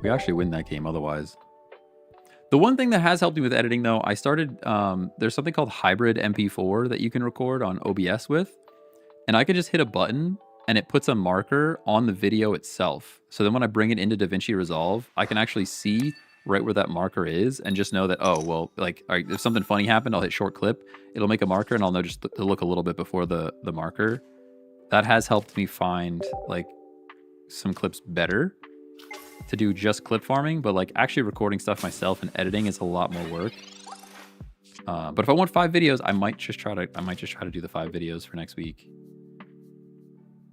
We actually win that game otherwise. The one thing that has helped me with editing, though, I started, there's something called Hybrid MP4 that you can record on OBS with. And I can just hit a button and it puts a marker on the video itself. So then when I bring it into DaVinci Resolve, I can actually see right where that marker is and just know that, oh, well, like, all right, if something funny happened, I'll hit short clip. It'll make a marker and I'll know just to look a little bit before the marker. That has helped me find, like, some clips better to do just clip farming, but like actually recording stuff myself and editing is a lot more work. But if I want 5 videos, I might just try to do the 5 videos for next week.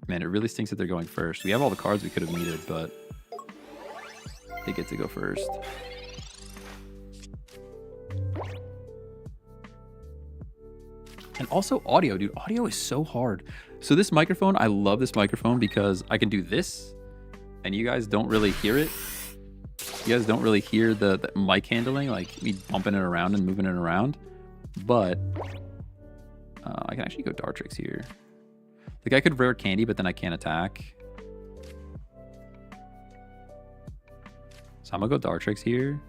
Man, it really stinks that they're going first. We have all the cards we could have needed, but they get to go first. And also audio, dude. Audio is so hard. So this microphone, I love this microphone because I can do this, and you guys don't really hear it. You guys don't really hear the mic handling, like me bumping it around and moving it around. But I can actually go Dartrix here. Like I could rare candy, but then I can't attack. So I'm gonna go Dartrix here.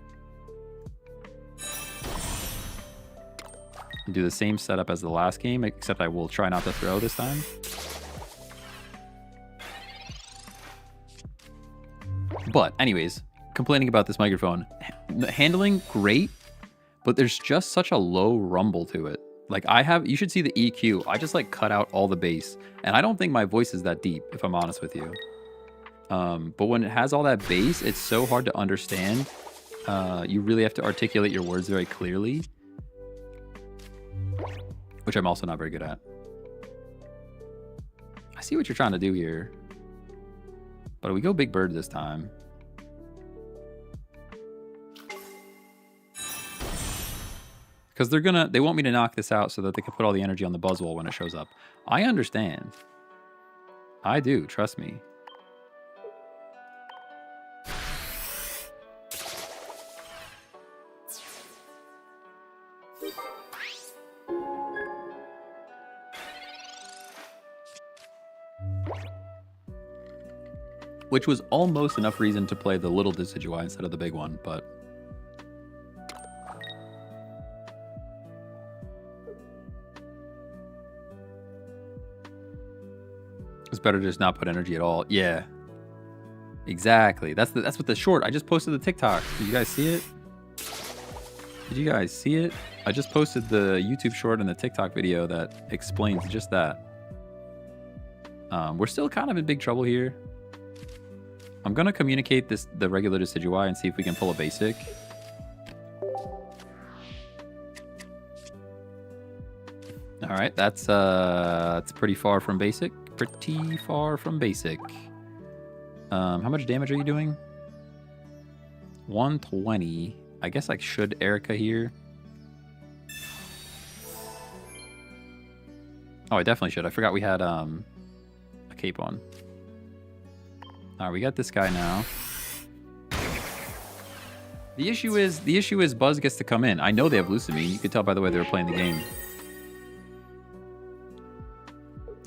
And do the same setup as the last game, except I will try not to throw this time. But anyways, complaining about this microphone. Handling, great, but there's just such a low rumble to it. Like you should see the EQ. I just like cut out all the bass. And I don't think my voice is that deep, if I'm honest with you. But when it has all that bass, it's so hard to understand. You really have to articulate your words very clearly. Which I'm also not very good at. I see what you're trying to do here. But we go Big Bird this time. Because they want me to knock this out so that they can put all the energy on the Buzzwole when it shows up. I understand. I do, trust me. Which was almost enough reason to play the little Decidueye instead of the big one, but... It's better to just not put energy at all. Yeah. Exactly. That's what the short... I just posted the TikTok. Did you guys see it? Did you guys see it? I just posted the YouTube short and the TikTok video that explains just that. We're still kind of in big trouble here. I'm gonna communicate the regular Decidueye and see if we can pull a basic. All right, that's pretty far from basic. Pretty far from basic. How much damage are you doing? 120. I guess I should Erica here. Oh, I definitely should. I forgot we had a cape on. All right, we got this guy now. The issue is Buzz gets to come in. I know they have Lucamine. You could tell by the way they were playing the game.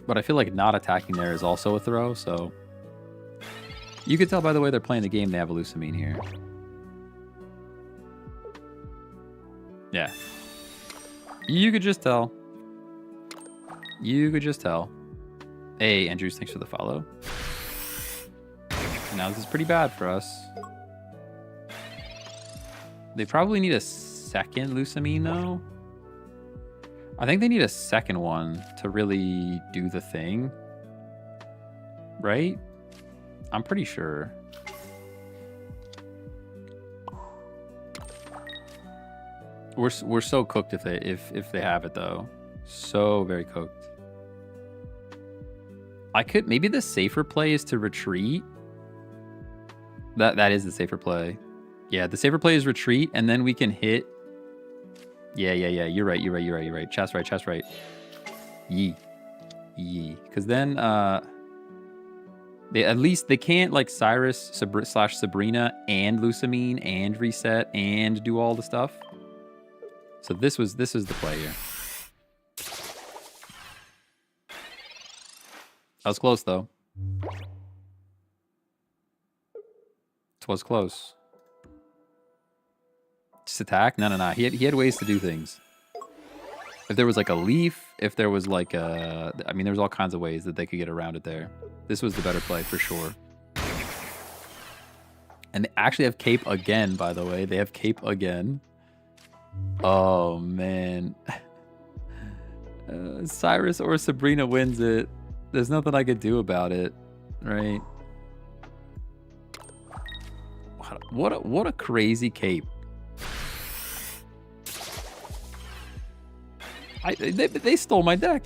But I feel like not attacking there is also a throw, so... You could tell by the way they're playing the game they have a Lucamine here. Yeah. You could just tell. You could just tell. Hey, Andrews, thanks for the follow. Now this is pretty bad for us. They probably need a second Lucamine, though. I think they need a second one to really do the thing. Right? I'm pretty sure. We're so cooked if they have it, though. So very cooked. Maybe the safer play is to retreat. That is the safer play. Yeah, the safer play is retreat, and then we can hit. Yeah. You're right. Chest right. Yee. Because then they can't like Cyrus slash Sabrina and Lucamine and reset and do all the stuff. So this is the play here. That was close though. It was close. Just attack? No. He had ways to do things. If there was like a leaf, if there was like a... I mean, there was all kinds of ways that they could get around it there. This was the better play for sure. And they actually have Cape again, by the way. They have Cape again. Oh, man. Cyrus or Sabrina wins it. There's nothing I could do about it, right? What a crazy Cape. They stole my deck.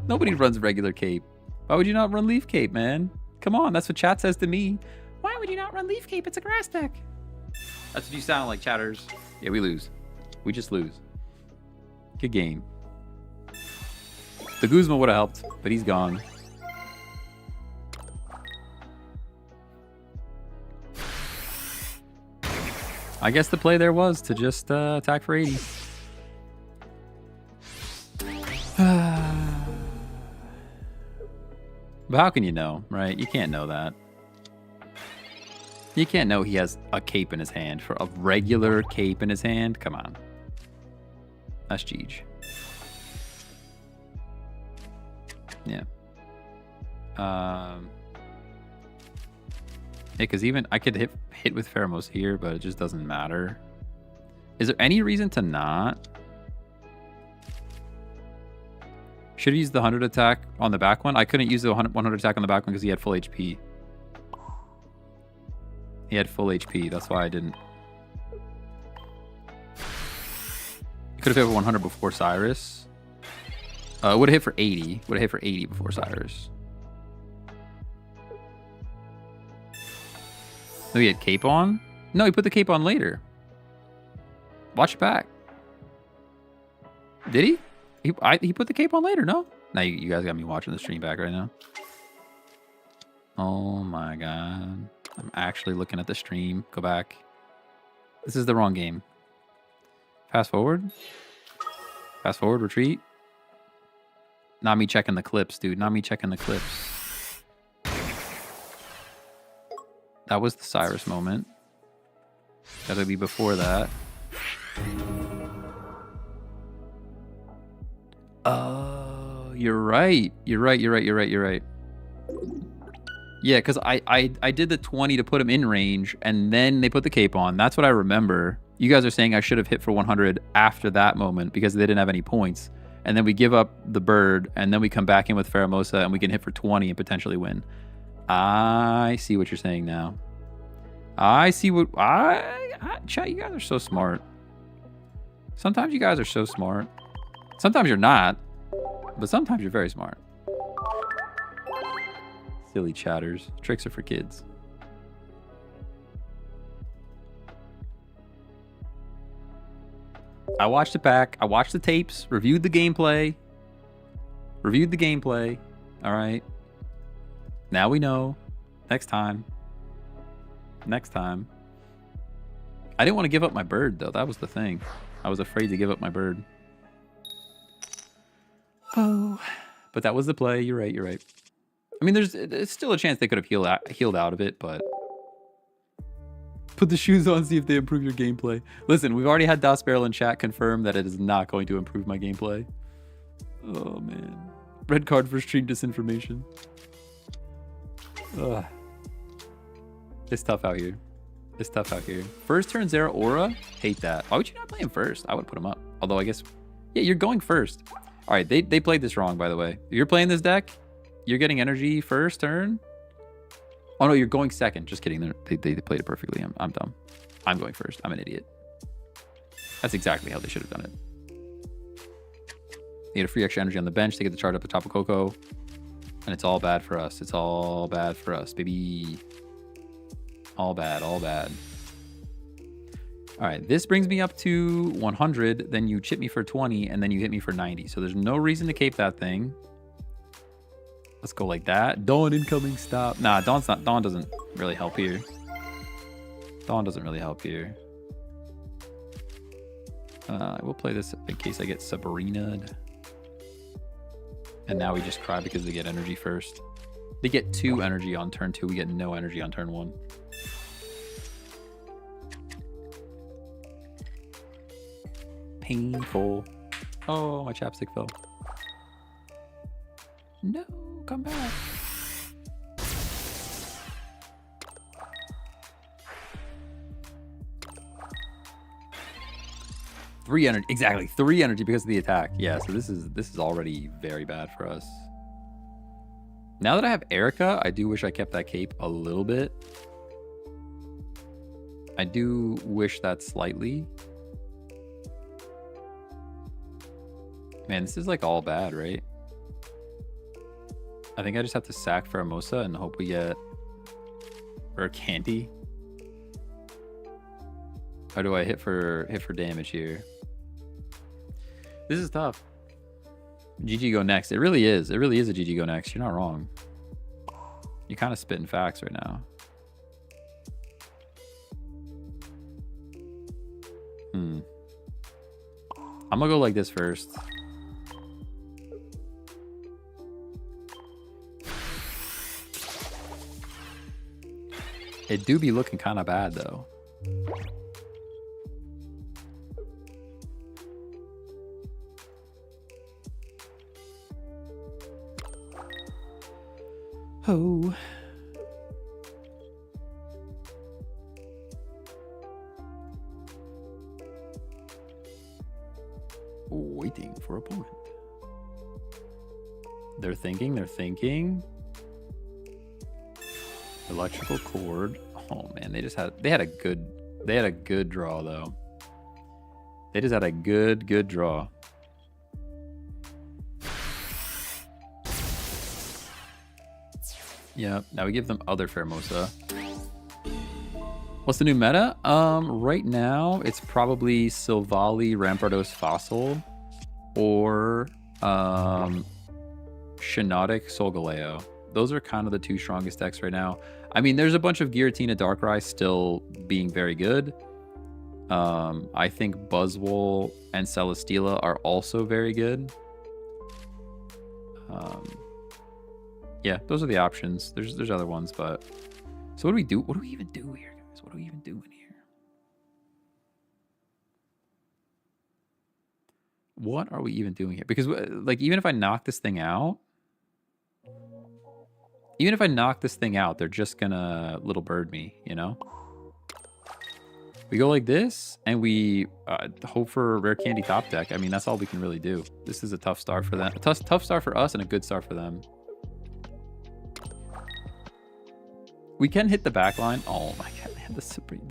Nobody runs regular Cape. Why would you not run Leaf Cape, man? Come on, that's what chat says to me. Why would you not run Leaf Cape? It's a grass deck. That's what you sound like, chatters. Yeah, we lose. We just lose. Good game. The Guzma would have helped, but he's gone. I guess the play there was to just attack for 80. But how can you know, right? You can't know that. You can't know he has a cape in his hand. For a regular cape in his hand? Come on. That's Jeej. Yeah. Yeah, because even I could hit with Pheromos here, but it just doesn't matter. Is there any reason to not? Should have used the 100 attack on the back one. I couldn't use the 100 attack on the back one because he had full HP. He had full HP. That's why I didn't. He could have hit for 100 before Cyrus. Would have hit for 80. Would have hit for 80 before Cyrus. No, he had cape on? No, he put the cape on later. Watch it back. Did he? He put the cape on later, no? Now you guys got me watching the stream back right now. Oh my god. I'm actually looking at the stream. Go back. This is the wrong game. Fast forward. Fast forward, retreat. Not me checking the clips, dude. Not me checking the clips. That was the Cyrus moment. Gotta be before that. Oh, you're right. You're right. Yeah, because I did the 20 to put him in range, and then they put the cape on. That's what I remember. You guys are saying I should have hit for 100 after that moment because they didn't have any points. And then we give up the bird, and then we come back in with Pheromosa, and we can hit for 20 and potentially win. I see what you're saying now. I see what... Chat, you guys are so smart. Sometimes you guys are so smart. Sometimes you're not, but sometimes you're very smart. Silly chatters. Tricks are for kids. I watched it back. I watched the tapes, reviewed the gameplay. All right. Now we know. Next time. I didn't want to give up my bird, though. That was the thing. I was afraid to give up my bird. Oh. But that was the play. You're right. I mean, there's still a chance they could have healed out of it, but... Put the shoes on, see if they improve your gameplay. Listen, we've already had Das Barrel in chat confirm that it is not going to improve my gameplay. Oh, man. Red card for stream disinformation. Ugh. It's tough out here. First turn Zera Aura? Hate that. Why would you not play him first? I would put him up. Although, I guess... Yeah, you're going first. All right, they played this wrong, by the way. If you're playing this deck, you're getting energy first turn. Oh, no, you're going second. Just kidding. They played it perfectly. I'm dumb. I'm going first. I'm an idiot. That's exactly how they should have done it. They get a free extra energy on the bench. They get the charge up the top of Coco. And it's all bad for us. It's all bad for us, baby. All bad. All right, this brings me up to 100. Then you chip me for 20, and then you hit me for 90. So there's no reason to cape that thing. Let's go like that. Dawn incoming, stop. Nah, Dawn doesn't really help here. I will play this in case I get Sabrina'd. And now we just cry because they get energy first. They get 2 energy on turn 2. We get no energy on turn 1. Painful. Oh, my chapstick fell. No, come back. Three energy, exactly. 3 energy because of the attack. Yeah, so this is already very bad for us. Now that I have Erica, I do wish I kept that cape a little bit. I do wish that slightly. Man, this is like all bad, right? I think I just have to sack Pheromosa and hope we get rare candy. How do I hit for damage here? This is tough. GG go next. It really is. It really is a GG go next. You're not wrong. You're kind of spitting facts right now. I'm gonna go like this first. It do be looking kind of bad though. Oh. Waiting for opponent. They're thinking. Electrical cord. Oh man, they had a good draw though. They just had a good draw. Yeah, now we give them other Pheromosa. What's the new meta? Right now it's probably Silvally, Rampardos Fossil, or Shiinotic, Solgaleo. Those are kind of the two strongest decks right now. I mean, there's a bunch of Giratina, Darkrai still being very good. I think Buzzwole and Celesteela are also very good. Yeah, those are the options. There's other ones, but so what do we do? What do we even do here, guys? What do we even do in here? What are we even doing here? Because like, even if I knock this thing out, they're just gonna little bird me, you know? We go like this, and we hope for a rare candy top deck. I mean, that's all we can really do. This is a tough start for them. A tough start for us and a good start for them. We can hit the back line. Oh my god, man,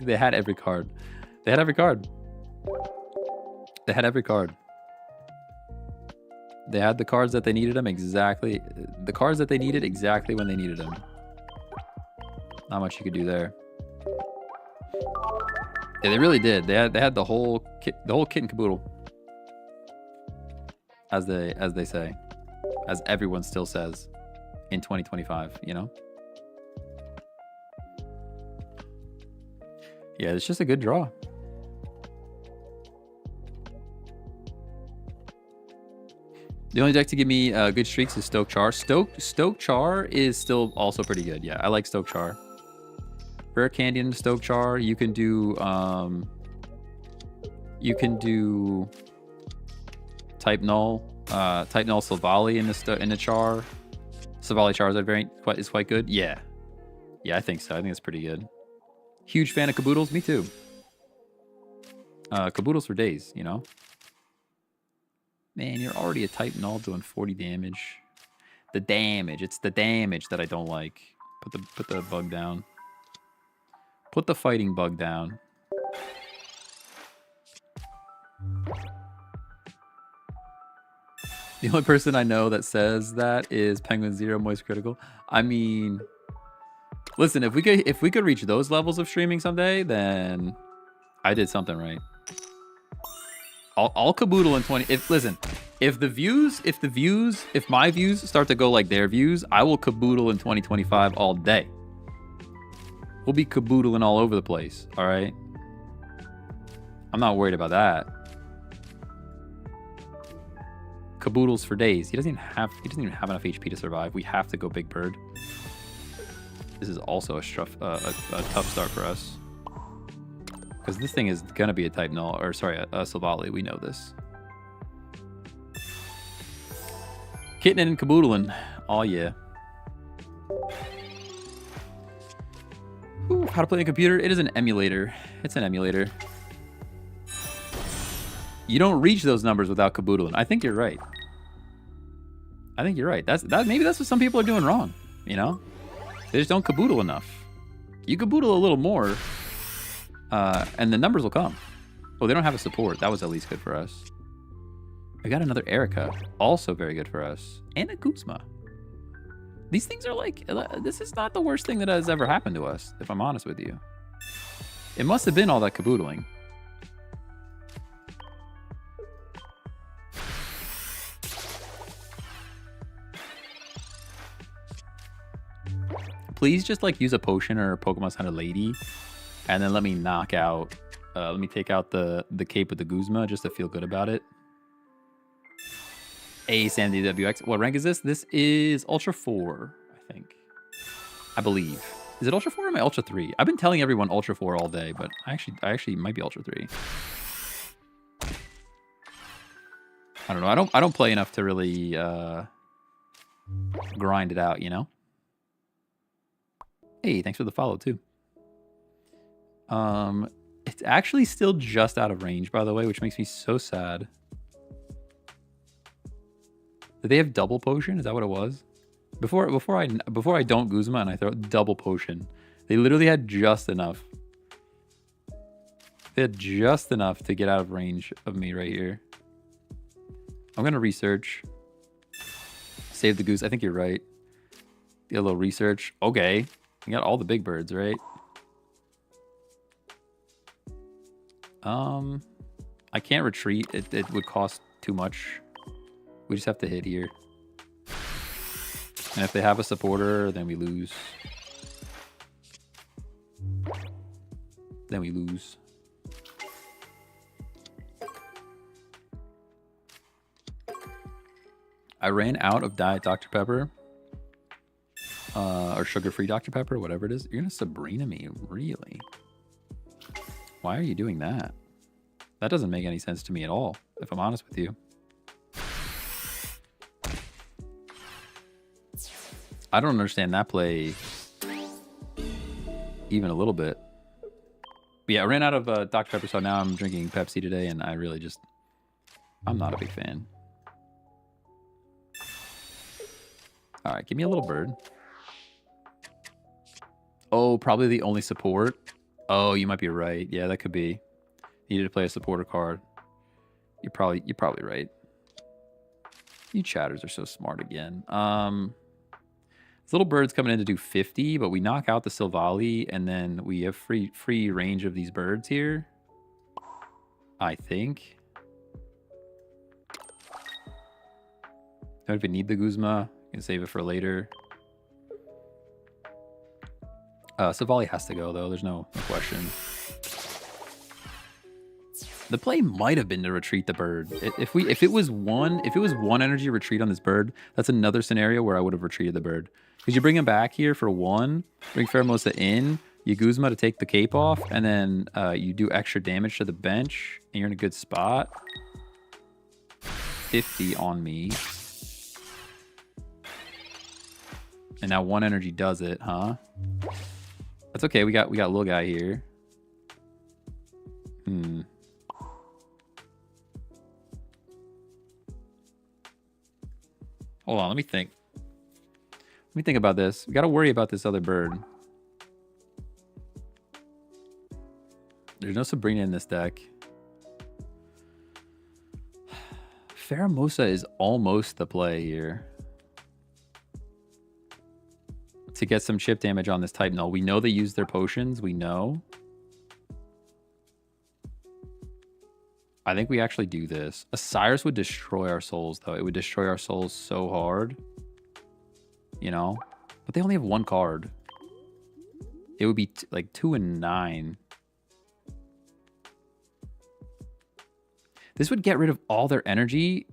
they had every card. They had every card. They had every card. They had the cards that they needed them exactly. The cards that they needed exactly when they needed them. Not much you could do there. Yeah, they really did. They had the whole kit and caboodle. As they say. As everyone still says in 2025, you know? Yeah, it's just a good draw. The only deck to give me good streaks is Stoke Char. Stoke Char is still also pretty good. Yeah, I like Stoke Char. Rare Candy and Stoke Char. You can do Type Null Silvally in the Char. Silvally Charizard is quite good. Yeah, I think so. I think it's pretty good. Huge fan of caboodles. Me too. Caboodles for days, you know. Man, you're already a Type Null doing 40 damage. The damage. It's the damage that I don't like. Put the bug down. Put the fighting bug down. The only person I know that says that is Penguin Zero Moist Critical. I mean, listen, if we could reach those levels of streaming someday, then I did something right. I'll caboodle in 20. If my views start to go like their views, I will caboodle in 2025 all day. We'll be caboodling all over the place. All right. I'm not worried about that. Caboodles for days. He doesn't even have enough HP to survive. We have to go Big Bird. This is also a tough start for us. Because this thing is going to be a Type Null, or sorry, a Silvally. We know this. Kitten and caboodling. Oh, yeah. Ooh, how to play a computer? It is an emulator. It's an emulator. You don't reach those numbers without caboodling. I think you're right. Maybe that's what some people are doing wrong. You know? They just don't caboodle enough. You caboodle a little more, and the numbers will come. Oh, they don't have a support. That was at least good for us. We got another Erica. Also very good for us. And a Guzma. These things are like, this is not the worst thing that has ever happened to us, if I'm honest with you. It must have been all that caboodling. Please just like use a potion or a Pokemon Center lady, and then let me knock out, let me take out the cape with the Guzma just to feel good about it. A Sandy WX. What rank is this? This is Ultra 4, I think. I believe. Is it Ultra 4 or am I Ultra 3? I've been telling everyone Ultra 4 all day, but I actually might be Ultra 3. I don't know. I don't play enough to really grind it out, you know? Hey, thanks for the follow too. It's actually still just out of range, by the way, which makes me so sad. Did they have double potion? Is that what it was? Before I don't Guzma and I throw double potion, they literally had just enough. They had just enough to get out of range of me right here. I'm gonna research. Save the goose. I think you're right. Get a little research. Okay, you got all the big birds, right? I can't retreat. It would cost too much. We just have to hit here. And if they have a supporter, then we lose. Then we lose. I ran out of Diet Dr. Pepper. Or sugar-free Dr. Pepper, whatever it is. You're gonna Sabrina me, really? Why are you doing that? That doesn't make any sense to me at all, if I'm honest with you. I don't understand that play even a little bit. But yeah, I ran out of Dr. Pepper, so now I'm drinking Pepsi today, and I really just... I'm not a big fan. Alright, give me a little bird. Oh, probably the only support. Oh, you might be right. Yeah, that could be. Needed to play a supporter card. You're probably right. You chatters are so smart again. This little bird's coming in to do 50, but we knock out the Silvally, and then we have free range of these birds here. I think. Don't even need the Guzma. You can save it for later. Silvally has to go though. There's no question. The play might have been to retreat the bird. If it was one energy retreat on this bird, that's another scenario where I would have retreated the bird. Because you bring him back here for one, bring Pheromosa in, you Guzma to take the cape off, and then you do extra damage to the bench, and you're in a good spot. 50 on me. And now one energy does it, huh? That's okay. We got little guy here. Hold on, let me think. Let me think about this. We got to worry about this other bird. There's no Sabrina in this deck. Pheromosa is almost the play here. To get some chip damage on this type null. We know they use their potions. We know. I think we actually do this. A Cyrus would destroy our souls, though. It would destroy our souls so hard. You know? But they only have one card. It would be like 2 and 9. This would get rid of all their energy.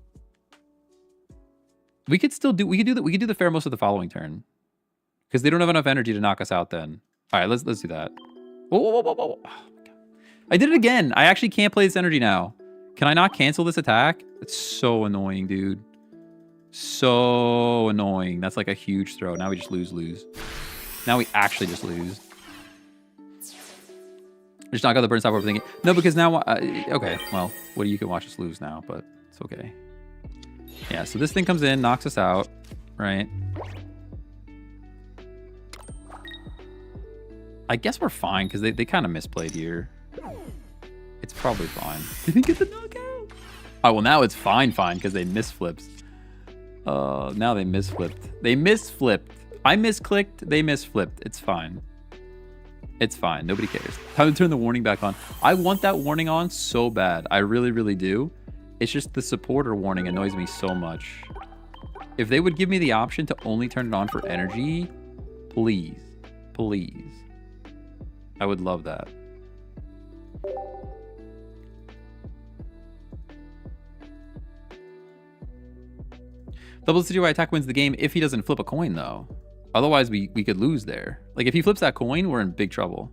We could still do... We could do the Pheromosa the following turn. Because they don't have enough energy to knock us out then. All right, let's do that. Whoa, whoa, whoa, whoa, whoa. Oh my God. I did it again. I actually can't play this energy now. Can I not cancel this attack? It's so annoying, dude. So annoying. That's like a huge throw. Now we just lose. Now we actually just lose. Just knock out the burn, stop overthinking. No, because now... okay, well, you can watch us lose now, but it's okay. Yeah, so this thing comes in, knocks us out, right? I guess we're fine, because they kind of misplayed here. It's probably fine. They didn't get the knockout. Oh, well, now it's fine, because they misflipped. Now they misflipped. They misflipped. I misclicked, they misflipped. It's fine. It's fine. Nobody cares. Time to turn the warning back on. I want that warning on so bad. I really, really do. It's just the supporter warning annoys me so much. If they would give me the option to only turn it on for energy, please. Please. I would love that. Double Decidueye attack wins the game if he doesn't flip a coin, though. Otherwise, we could lose there. Like, if he flips that coin, we're in big trouble.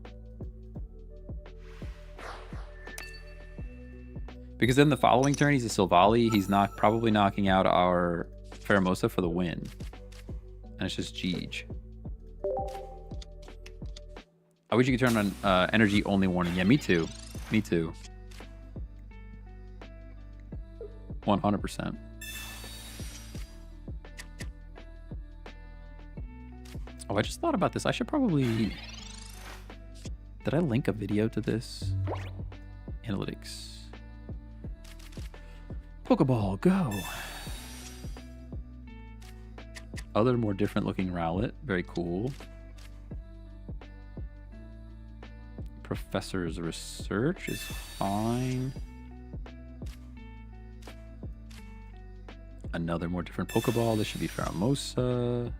Because then the following turn, he's a Silvally. He's not probably knocking out our Pheromosa for the win. And it's just Jeej. I wish you could turn on energy only warning. Yeah, me too. Me too. 100%. Oh, I just thought about this. I should probably... Did I link a video to this? Analytics. Pokeball, go. Other more different looking Rowlet. Very cool. Professor's research is fine. Another more different Pokeball. This should be Pheromosa.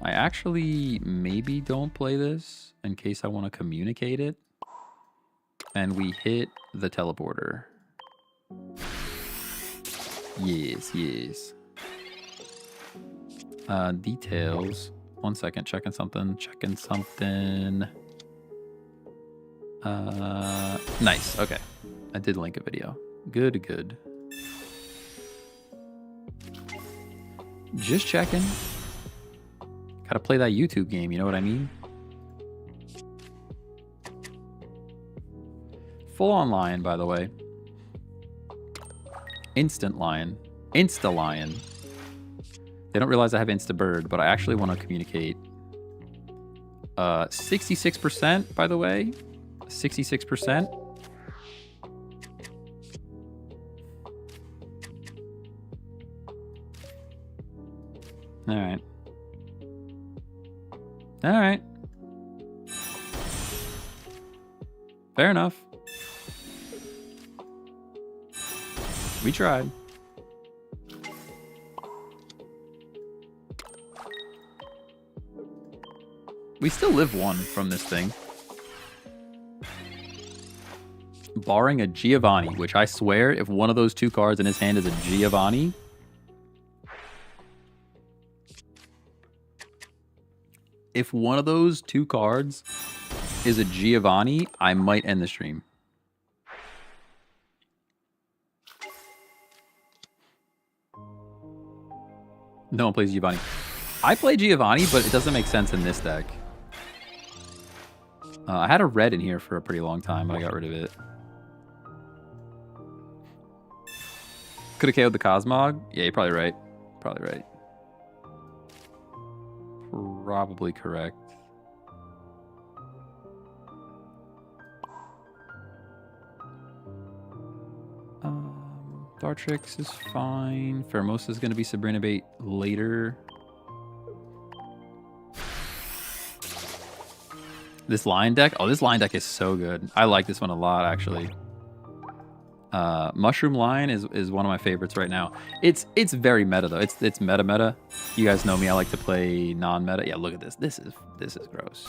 I actually maybe don't play this in case I want to communicate it. And we hit the teleporter. Yes, yes. Details. 1 second, checking something. Nice, okay. I did link a video. Good, good. Just checking. Gotta play that YouTube game, you know what I mean? Full on lion, by the way. Instant lion. Insta lion. They don't realize I have Insta bird, but I actually want to communicate. 66%, by the way. 66%. All right. All right. Fair enough. We tried. We still live one from this thing. Barring a Giovanni, which I swear, if one of those two cards in his hand is a Giovanni... If one of those two cards is a Giovanni, I might end the stream. No one plays Giovanni. I play Giovanni, but it doesn't make sense in this deck. I had a red in here for a pretty long time, but I got rid of it. Could have KO'd the Cosmog? Yeah, you're probably right. Probably right. Probably correct. Dartrix is fine. Pheromosa is going to be Sabrina bait later. This line deck? Oh, this line deck is so good. I like this one a lot, actually. Mushroom Line is one of my favorites right now. It's very meta, though. It's meta. You guys know me. I like to play non-meta. Yeah, look at this. This is gross.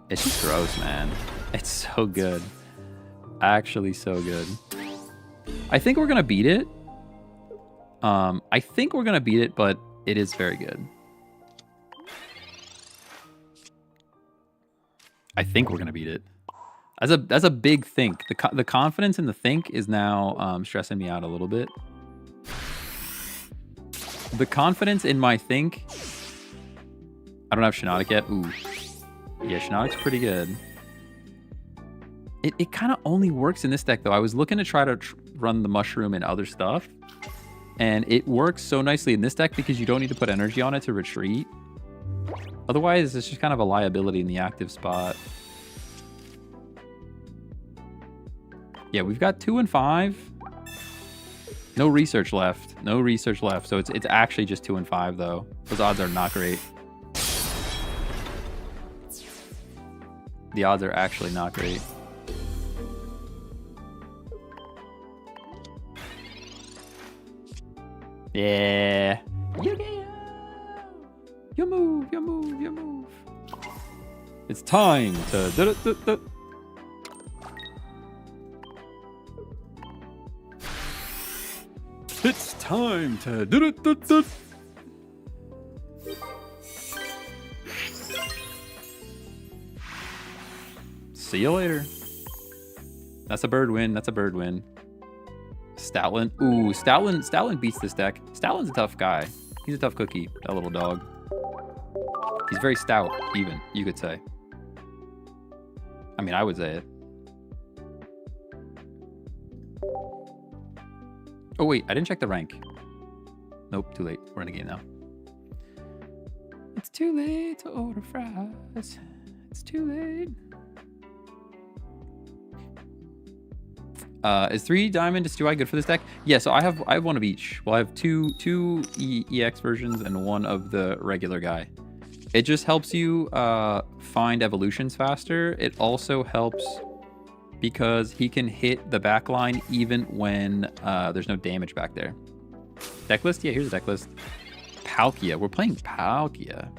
It's just gross, man. It's so good. Actually so good. I think we're going to beat it. I think we're going to beat it, but it is very good. I think we're going to beat it. That's a big think. The confidence in the think is now stressing me out a little bit. The confidence in my think... I don't have Shiinotic yet. Ooh. Yeah, Shiinotic's pretty good. It kind of only works in this deck, though. I was looking to try to run the Mushroom and other stuff. And it works so nicely in this deck because you don't need to put energy on it to retreat. Otherwise, it's just kind of a liability in the active spot. Yeah, we've got 2 and 5. No research left. No research left. So it's actually just 2 and 5 though. Those odds are not great. The odds are actually not great. Yeah. You move, you move, you move. It's time to... It's time to... See you later. That's a bird win. That's a bird win. Stoutland. Ooh, Stoutland beats this deck. Stoutland's a tough guy. He's a tough cookie, that little dog. He's very stout, even, you could say. I mean, I would say it. Oh, wait, I didn't check the rank. Nope, too late. We're in the game now. It's too late to order fries. It's too late. Is 3 diamond Decidueye good for this deck? Yeah, so I have one of each. Well, I have two EX versions and one of the regular guy. It just helps you find evolutions faster. It also helps because he can hit the back line even when there's no damage back there. Deck list? Yeah, here's a deck list. Palkia. We're playing Palkia.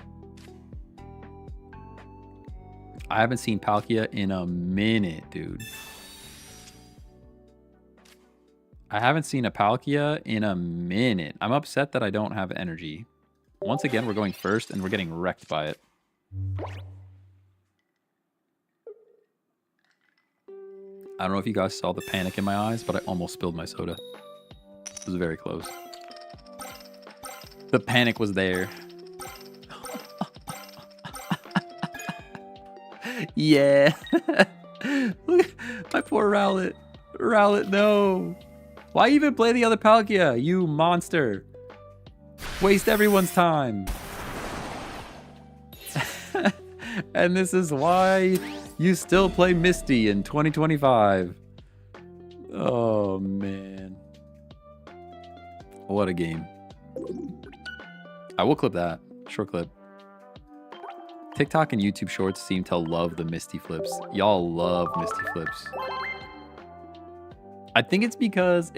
I haven't seen Palkia in a minute, dude. I haven't seen a Palkia in a minute. I'm upset that I don't have energy. Once again, we're going first, and we're getting wrecked by it. I don't know if you guys saw the panic in my eyes, but I almost spilled my soda. It was very close. The panic was there. Yeah. Look, my poor Rowlet. Rowlet, no. Why even play the other Palkia, you monster? Waste everyone's time. And this is why you still play Misty in 2025. Oh, man. What a game. I will clip that. Short clip. TikTok and YouTube Shorts seem to love the Misty flips. Y'all love Misty flips. I think it's because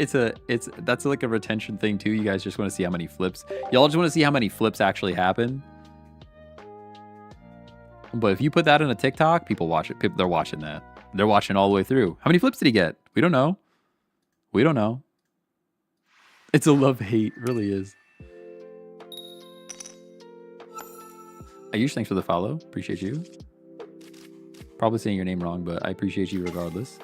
that's like a retention thing too. You guys just want to see how many flips. Y'all just want to see how many flips actually happen. But if you put that in a TikTok, people watch it. They're watching that. They're watching all the way through. How many flips did he get? We don't know. We don't know. It's a love-hate. It really is. Ayush, thanks for the follow. Appreciate you. Probably saying your name wrong, but I appreciate you regardless.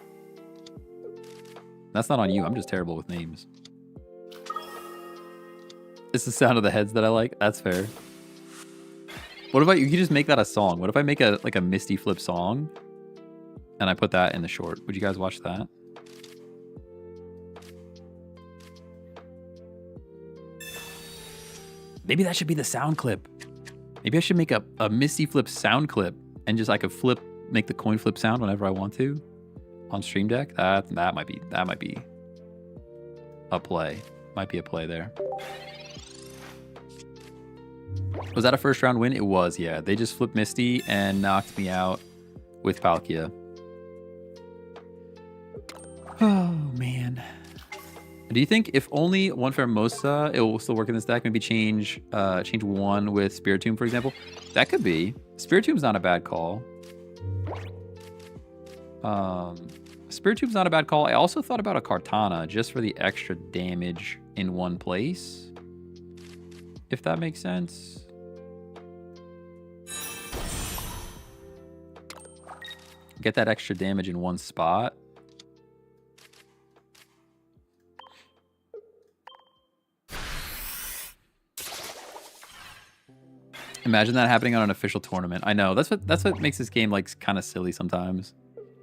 That's not on you. I'm just terrible with names. It's the sound of the heads that I like. That's fair. What about you? You just make that a song. What if I make a Misty Flip song and I put that in the short? Would you guys watch that? Maybe that should be the sound clip. Maybe I should make a Misty Flip sound clip and just I could make the coin flip sound whenever I want to. On Stream Deck, that might be a play. Might be a play there. Was that a first round win? It was, yeah. They just flipped Misty and knocked me out with Palkia. Oh man. Do you think if only one Pheromosa, it will still work in this deck? Maybe change one with Spiritomb, for example. That could be. Spiritomb's not a bad call. Spiritomb's not a bad call. I also thought about a Kartana just for the extra damage in one place. If that makes sense. Get that extra damage in one spot. Imagine that happening on an official tournament. I know. That's what makes this game like kind of silly sometimes.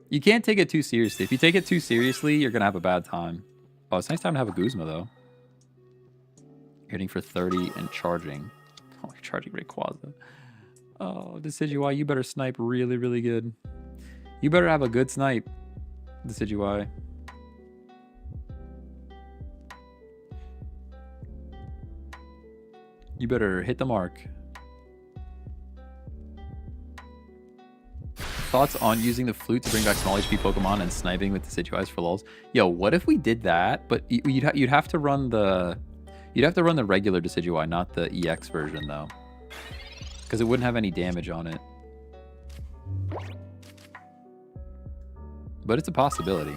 You can't take it too seriously. If you take it too seriously, you're going to have a bad time. Oh, it's a nice time to have a Guzma, though. Hitting for 30 and charging. Oh, you're charging Rayquaza. Oh, Decidueye, you better snipe really, really good. You better have a good snipe, Decidueye. You better hit the mark. Thoughts on using the flute to bring back small HP Pokemon and sniping with Decidueyes for lulz? Yo, what if we did that? But you'd have to run the regular Decidueye, not the EX version though, because it wouldn't have any damage on it. But it's a possibility.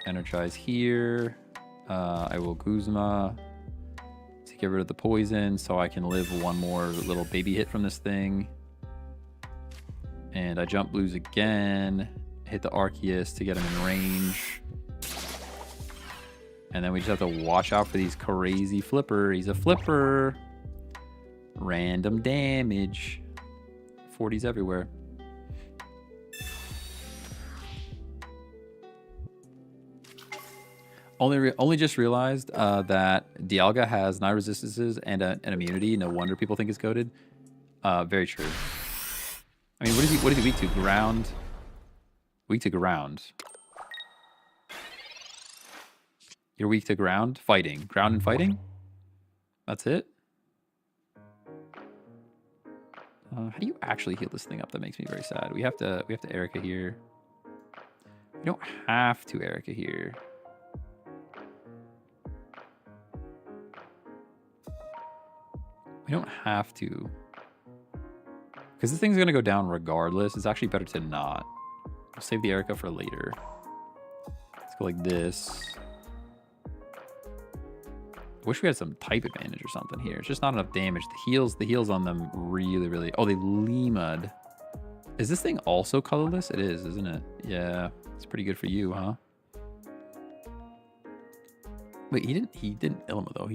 Energize here. I will Guzma to get rid of the poison so I can live one more little baby hit from this thing. And I jump blues again. Hit the Arceus to get him in range. And then we just have to watch out for these crazy flipper. He's a flipper. Random damage. 40s everywhere. Only just realized that Dialga has 9 resistances and an immunity. No wonder people think it's goated. Very true. I mean, what is he weak to? Ground. Weak to ground. You're weak to ground? Fighting. Ground and fighting? That's it? How do you actually heal this thing up? That makes me very sad. We have to Erica here. We don't have to Erica here. We don't have to. Because this thing's going to go down regardless. It's actually better to not. I'll save the Erica for later. Let's go like this. Wish we had some type advantage or something here. It's just not enough damage. The heals on them really... Oh, they Limud. Is this thing also colorless? It is, isn't it? Yeah. It's pretty good for you, huh? Wait, he didn't Ilima though.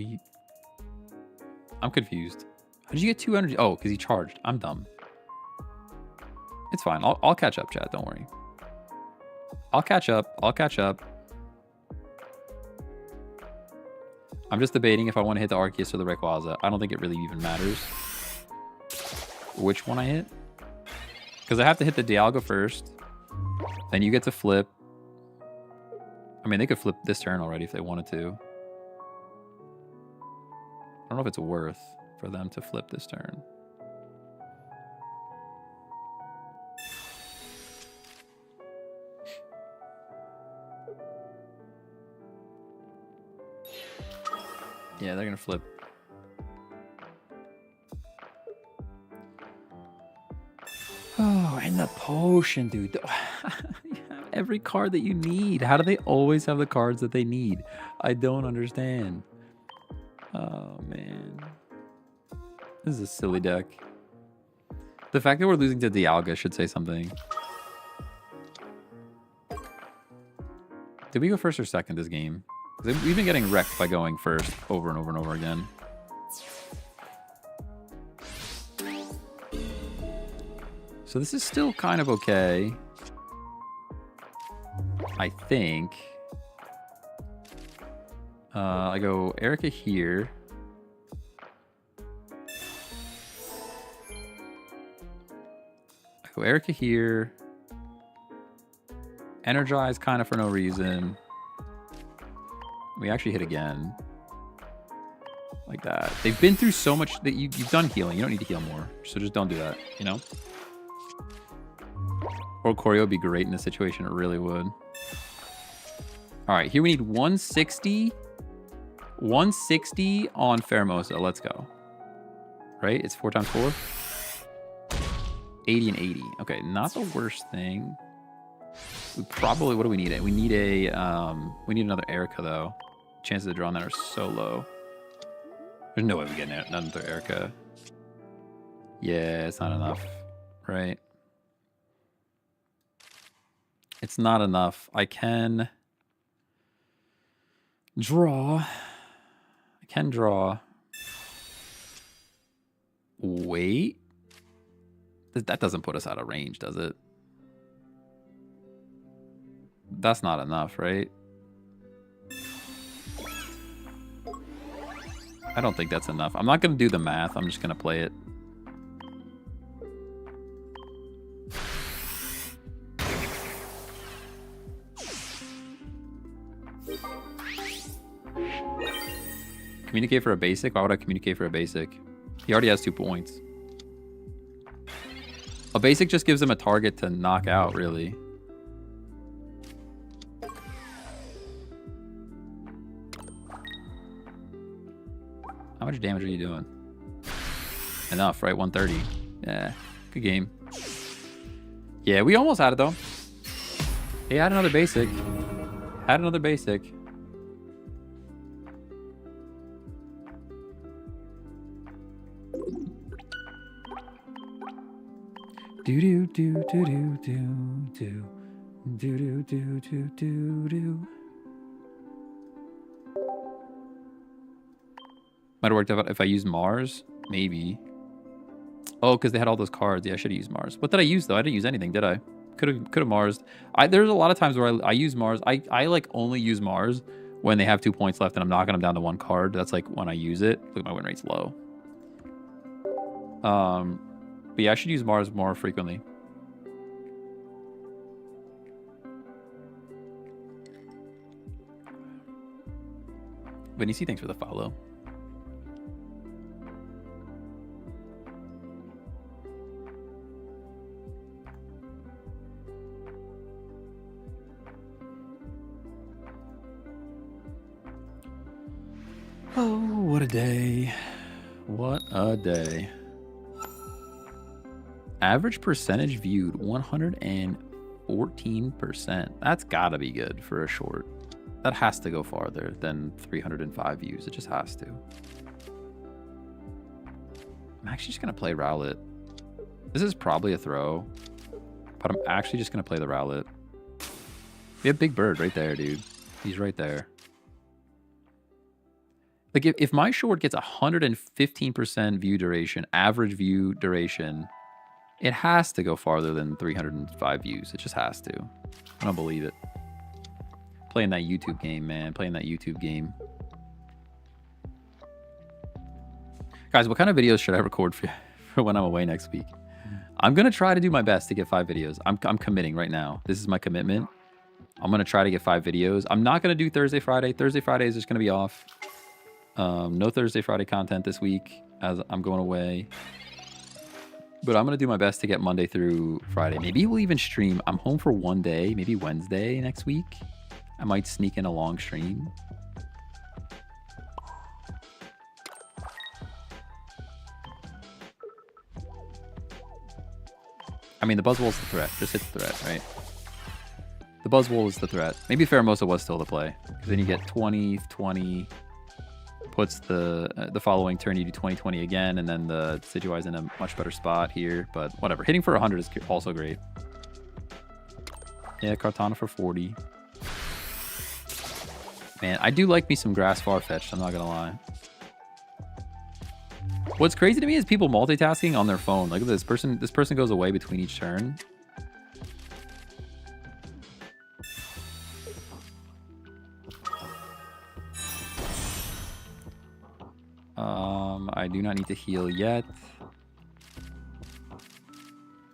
I'm confused. How did you get 200? Oh, because he charged. I'm dumb. It's fine. I'll catch up, chat. Don't worry. I'll catch up. I'm just debating if I want to hit the Arceus or the Rayquaza. I don't think it really even matters which one I hit. Because I have to hit the Dialga first. Then you get to flip. I mean, they could flip this turn already if they wanted to. I don't know if it's worth for them to flip this turn. Yeah, they're gonna flip. Oh, and the potion, dude. You have every card that you need. How do they always have the cards that they need? I don't understand. Oh, man. This is a silly deck. The fact that we're losing to Dialga should say something. Did we go first or second this game? We've been getting wrecked by going first over and over and over again. So this is still kind of okay. I think. I go Erica here. I go Erica here. Energize kind of for no reason. We actually hit again. Like that. They've been through so much that you've done healing. You don't need to heal more. So just don't do that, you know? Or Choreo would be great in this situation. It really would. All right, here we need 160. 160 on Pheromosa. Let's go. Right? It's 4 times 4. 80 and 80. Okay, not the worst thing. We probably, what do we need? We need we need another Erica though. Chances of drawing that are so low. There's no way we get another Erica. Yeah, it's not enough, right? It's not enough. I can draw. Wait. That doesn't put us out of range, does it? That's not enough, right? I don't think that's enough. I'm not going to do the math. I'm just going to play it. Communicate for a basic? Why would I communicate for a basic? He already has 2 points. A basic just gives him a target to knock out, really. How much damage are you doing? Enough, right? 130. Yeah, good game. Yeah, we almost had it, though. He had another basic. Had another basic. Do do do do do do do do do do do do. Might have worked out if I used Mars, maybe. Oh, because they had all those cards. Yeah, I should have used Mars. What did I use though? I didn't use anything, did I? Could have Marsed. There's a lot of times where I use Mars. I like only use Mars when they have 2 points left and I'm knocking them down to 1 card. That's like when I use it. Look, my win rate's low. But yeah, I should use Mars more frequently. Vinny, thanks for the follow. Oh, what a day. What a day. Average percentage viewed, 114%. That's gotta be good for a short. That has to go farther than 305 views. It just has to. I'm actually just gonna play Rowlet. This is probably a throw, but I'm actually just gonna play the Rowlet. We have Big Bird right there, dude. He's right there. Like if my short gets 115% view duration, average view duration, it has to go farther than 305 views. It just has to. I don't believe it. Playing that YouTube game, man. Playing that YouTube game. Guys, what kind of videos should I record for when I'm away next week? I'm going to try to do my best to get 5 videos. I'm committing right now. This is my commitment. I'm going to try to get 5 videos. I'm not going to do Thursday, Friday. Thursday, Friday is just going to be off. No Thursday, Friday content this week as I'm going away. But I'm going to do my best to get Monday through Friday. Maybe we'll even stream. I'm home for 1 day, maybe Wednesday next week. I might sneak in a long stream. I mean, the Buzzwole is the threat. Just hit the threat, right? The Buzzwole is the threat. Maybe Pheromosa was still the play. Because then you get 20, 20... puts the following turn you do 20 again, and then the Decidueye is in a much better spot here, but whatever. Hitting for 100 is also great. Yeah, Kartana for 40. Man, I do like me some Grass Farfetch'd, I'm not gonna lie. What's crazy to me is people multitasking on their phone. Look at this person. This person goes away between each turn. I do not need to heal yet.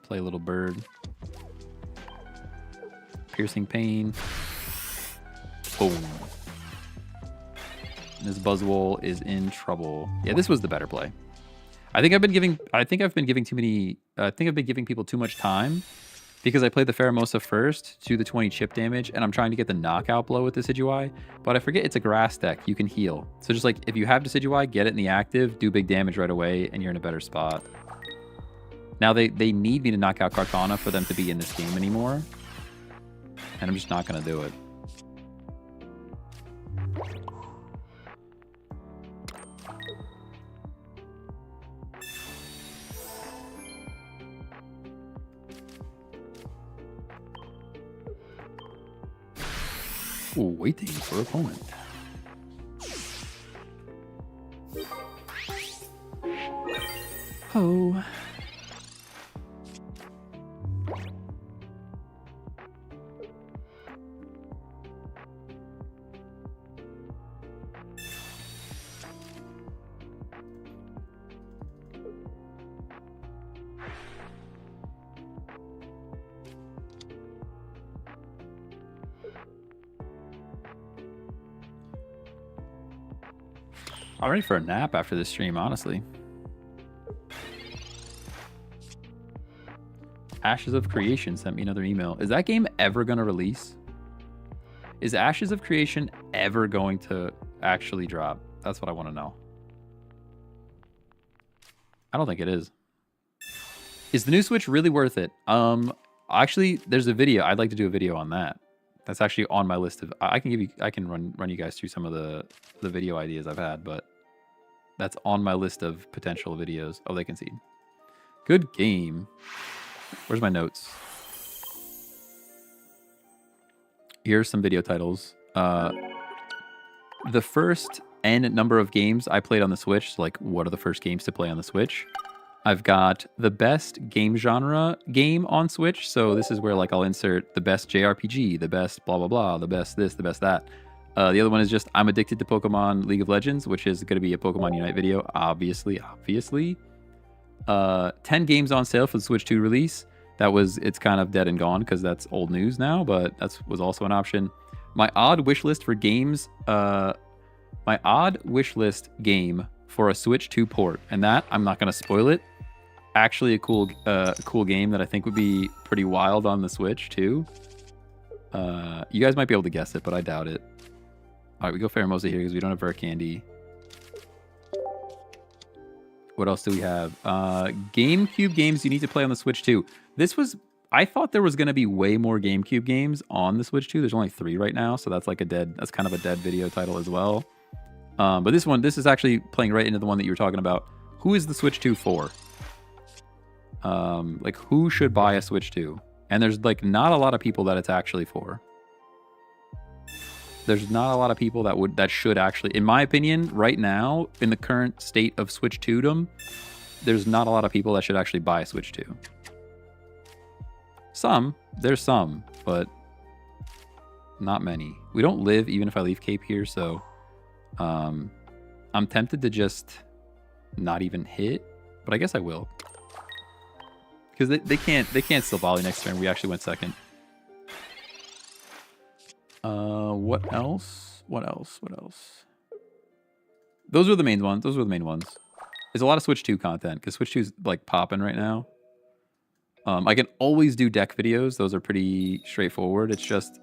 Play a little bird. Piercing pain. Boom. This Buzzwole is in trouble. Yeah, this was the better play. I think I've been giving people too much time because I played the Pheromosa first to the 20 chip damage, and I'm trying to get the knockout blow with the Decidueye, but I forget it's a grass deck. You can heal. So just like, if you have Decidueye, get it in the active, do big damage right away, and you're in a better spot. Now they need me to knock out Kartana for them to be in this game anymore, and I'm just not going to do it. Waiting for opponent. Oh. I'm ready for a nap after this stream, honestly. Ashes of Creation sent me another email. Is that game ever going to release? Is Ashes of Creation ever going to actually drop? That's what I want to know. I don't think it is. Is the new Switch really worth it? Actually, there's a video. I'd like to do a video on that. That's actually on my list of. I can run you guys through some of the video ideas I've had, but that's on my list of potential videos. Oh, they concede. Good game. Where's my notes? Here's some video titles. The first N number of games I played on the Switch. So like, what are the first games to play on the Switch? I've got the best game genre game on Switch. So this is where like I'll insert the best JRPG, the best blah, blah, blah, the best this, the best that. The other one is just I'm addicted to Pokemon League of Legends, which is going to be a Pokemon Unite video, obviously. 10 games on sale for the Switch 2 release. It's kind of dead and gone because that's old news now, but that was also an option. My odd wish list for games, my odd wish list game for a Switch 2 port, and that, I'm not going to spoil it. Actually a cool game that I think would be pretty wild on the Switch too. You guys might be able to guess it, but I doubt it. All right, we go Pheromosa here because we don't have Rare Candy. What else do we have? GameCube games you need to play on the Switch 2. I thought there was going to be way more GameCube games on the Switch 2. There's only 3 right now, so that's like that's kind of a dead video title as well. But this is actually playing right into the one that you were talking about. Who is the Switch 2 for? Like who should buy a Switch 2? And there's like not a lot of people that it's actually for. There's not a lot of people that should actually, in my opinion, right now, in the current state of Switch 2dom, there's not a lot of people that should actually buy a Switch 2. There's some, but not many. We don't live, even if I leave Cape here, so I'm tempted to just not even hit, but I guess I will. Because they can't still volley next turn. We actually went second. What else? Those were the main ones. There's a lot of Switch 2 content because Switch 2 is like popping right now. I can always do deck videos. Those are pretty straightforward. It's just,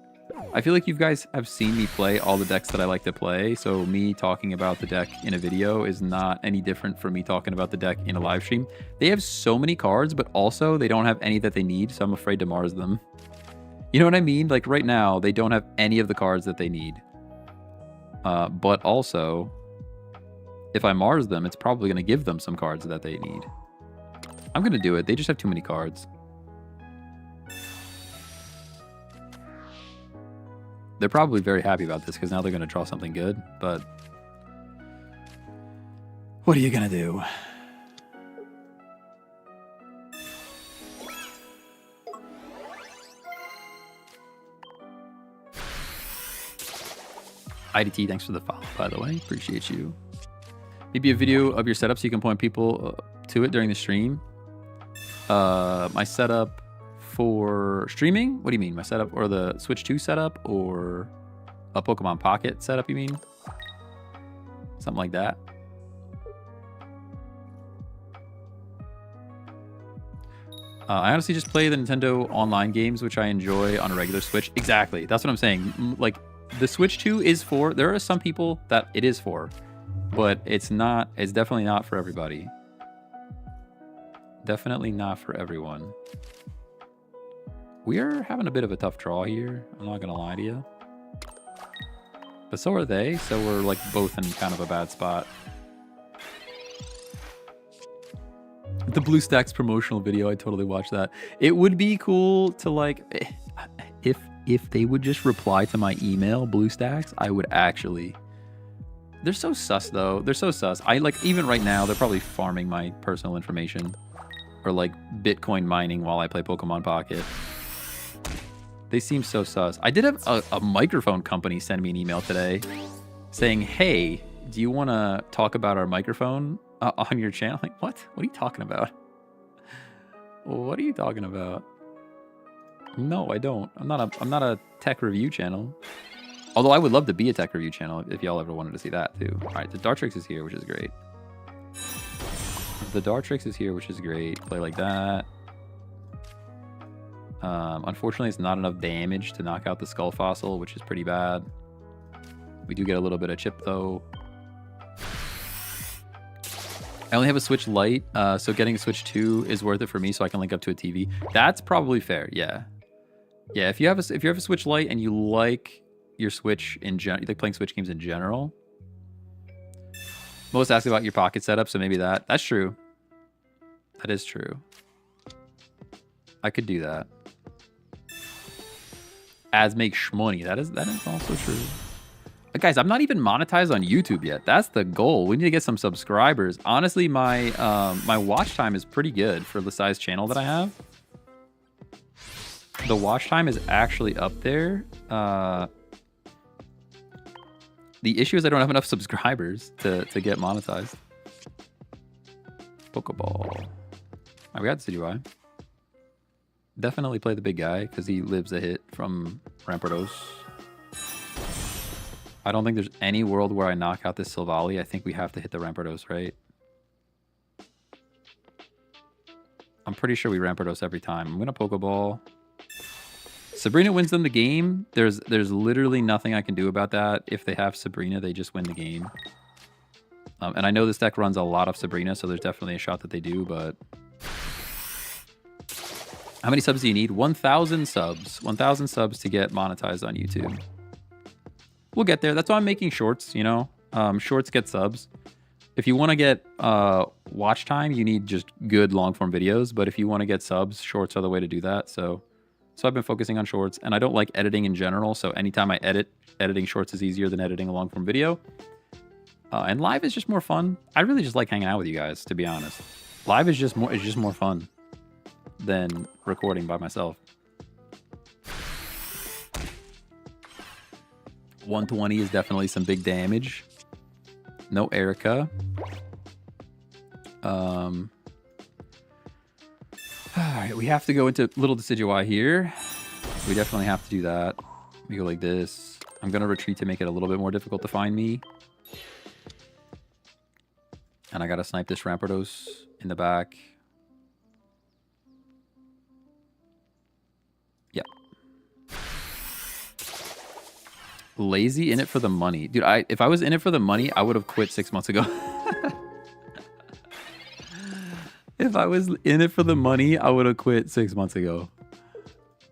I feel like you guys have seen me play all the decks that I like to play. So me talking about the deck in a video is not any different from me talking about the deck in a live stream. They have so many cards, but also they don't have any that they need. So I'm afraid to Mars them. You know what I mean? Like right now, they don't have any of the cards that they need. But also, if I Mars them, it's probably going to give them some cards that they need. I'm going to do it. They just have too many cards. They're probably very happy about this because now they're going to draw something good. But what are you going to do? IDT, thanks for the follow, by the way. Appreciate you. Maybe a video of your setup so you can point people to it during the stream. My setup for streaming? What do you mean? My setup or the Switch 2 setup or a Pokemon Pocket setup, you mean? Something like that. I honestly just play the Nintendo online games, which I enjoy on a regular Switch. Exactly. That's what I'm saying. Like, the Switch 2 is for, there are some people that it is for, but it's definitely not for everybody. Definitely not for everyone. We are having a bit of a tough draw here. I'm not going to lie to you. But so are they, so we're like both in kind of a bad spot. The BlueStacks promotional video, I totally watched that. It would be cool to like, if they would just reply to my email, BlueStacks, I would actually. They're so sus though. They're so sus. I like, even right now, they're probably farming my personal information or like Bitcoin mining while I play Pokemon Pocket. They seem so sus. I did have a microphone company send me an email today saying, hey, do you want to talk about our microphone on your channel? Like, what? What are you talking about? What are you talking about? No, I don't. I'm not a tech review channel. Although I would love the Bee Attack review channel if y'all ever wanted to see that too. All right, the Dartrix is here, which is great. The Dartrix is here, which is great. Play like that. Unfortunately, it's not enough damage to knock out the Skull Fossil, which is pretty bad. We do get a little bit of chip, though. I only have a Switch Lite, so getting a Switch 2 is worth it for me, so I can link up to a TV. That's probably fair, yeah. Yeah, if you have a Switch Lite and you like your Switch in general, you like playing Switch games in general. Most ask about your pocket setup, so maybe that's true. That is true. I could do that. Ads make shmoney. That is also true. But guys, I'm not even monetized on YouTube yet. That's the goal. We need to get some subscribers. Honestly, my my watch time is pretty good for the size channel that I have. The watch time is actually up there. The issue is I don't have enough subscribers to get monetized. Pokeball. Right, we got Decidueye. Definitely play the big guy because he lives a hit from Rampardos. I don't think there's any world where I knock out this Silvally. I think we have to hit the Rampardos, right? I'm pretty sure we Rampardos every time. I'm going to Pokeball. Sabrina wins them the game. There's literally nothing I can do about that. If they have Sabrina, they just win the game. And I know this deck runs a lot of Sabrina, so there's definitely a shot that they do, but... How many subs do you need? 1,000 subs. 1,000 subs to get monetized on YouTube. We'll get there. That's why I'm making shorts, you know? Shorts get subs. If you want to get watch time, you need just good long-form videos. But if you want to get subs, shorts are the way to do that. So I've been focusing on shorts. And I don't like editing in general. So anytime I edit, editing shorts is easier than editing a long-form video. And live is just more fun. I really just like hanging out with you guys, to be honest. Live is just more fun than recording by myself. 120 is definitely some big damage. No Erica. All right, we have to go into little Decidueye here. We definitely have to do that. We go like this. I'm gonna retreat to make it a little bit more difficult to find me. And I gotta snipe this Rampardos in the back. Yep. Lazy, in it for the money. Dude, if I was in it for the money, I would have quit 6 months ago. If I was in it for the money, I would have quit 6 months ago.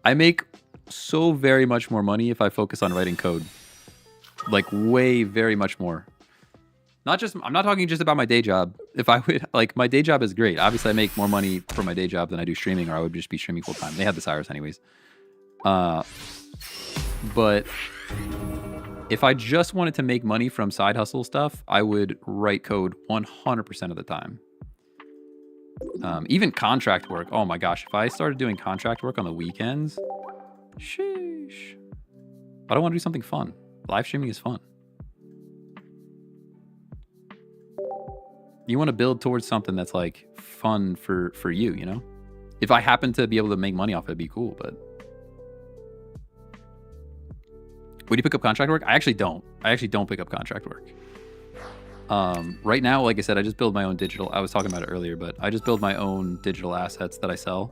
I make so very much more money if I focus on writing code. Like way, very much more. I'm not talking just about my day job. If I would, like, my day job is great. Obviously, I make more money for my day job than I do streaming, or I would just be streaming full time. They have the Cyrus anyways. But if I just wanted to make money from side hustle stuff, I would write code 100% of the time. Even contract work. Oh my gosh, if I started doing contract work on the weekends, sheesh. I don't want to do something fun. Live streaming is fun. You want to build towards something that's like fun for you, you know? If I happen to be able to make money off it, it'd be cool, but... Would you pick up contract work? I actually don't. I actually don't pick up contract work. Right now, like I said, I just build my own digital... I was talking about it earlier, but I just build my own digital assets that I sell.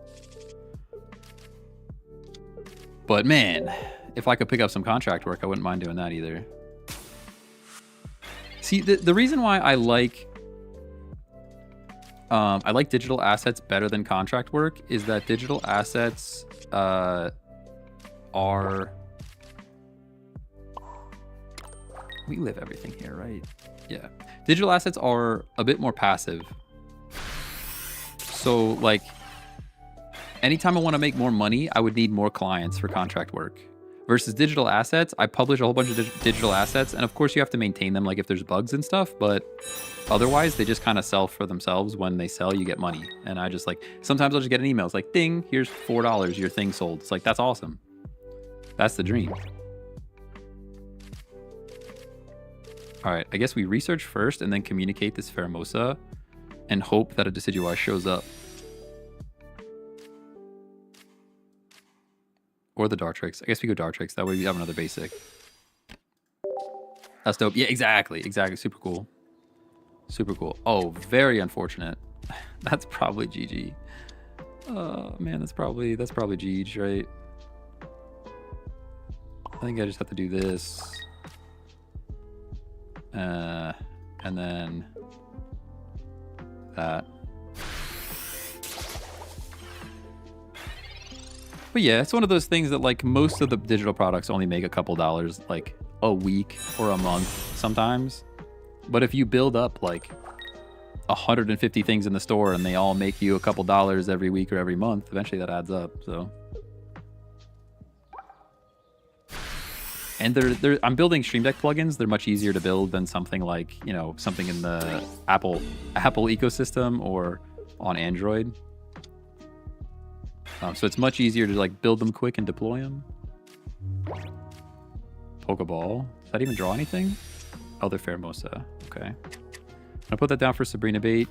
But man, if I could pick up some contract work, I wouldn't mind doing that either. See, the reason why I like digital assets better than contract work is that digital assets are... We live everything here, right? Yeah. Digital assets are a bit more passive. So, like, anytime I want to make more money, I would need more clients for contract work. Versus digital assets, I publish a whole bunch of digital assets, and of course you have to maintain them, like if there's bugs and stuff, but otherwise they just kind of sell for themselves. When they sell, you get money. And I just, like, sometimes I'll just get an email. It's like, ding, here's $4, your thing sold. It's like, that's awesome. That's the dream. All right, I guess we research first and then communicate this Pheromosa and hope that a Decidueye shows up. Or the Dartrix. I guess we go Dartrix. That way we have another basic. That's dope. Yeah, exactly. Exactly. Super cool. Super cool. Oh, very unfortunate. That's probably GG. Oh man, that's probably GG, right? I think I just have to do this. And then that. But yeah, it's one of those things that like most of the digital products only make a couple dollars like a week or a month sometimes. But if you build up like 150 things in the store and they all make you a couple dollars every week or every month, eventually that adds up. So, and I'm building Stream Deck plugins. They're much easier to build than something like, you know, something in the Apple ecosystem or on Android. So it's much easier to like build them quick and deploy them. Pokeball. Does that even draw anything? Oh, they're Pheromosa. Okay. I'm gonna put that down for Sabrina bait.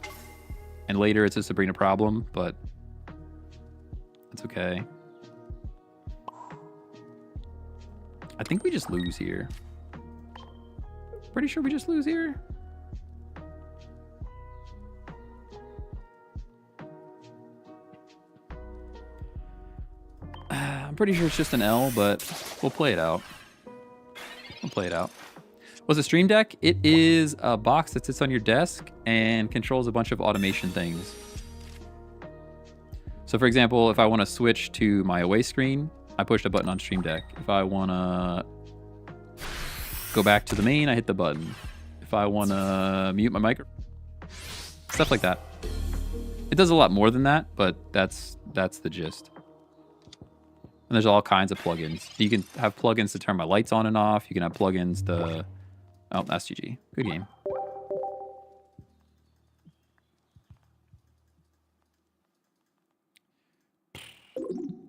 And later it's a Sabrina problem, but that's okay. I think we just lose here. Pretty sure we just lose here. I'm pretty sure it's just an L, but we'll play it out. We'll play it out. What's a Stream Deck? It is a box that sits on your desk and controls a bunch of automation things. So for example, if I want to switch to my away screen, I push a button on Stream Deck. If I want to go back to the main, I hit the button. If I want to mute my mic, stuff like that. It does a lot more than that, but that's the gist. And there's all kinds of plugins. You can have plugins to turn my lights on and off. You can have plugins to... Oh, that's GG. Good game.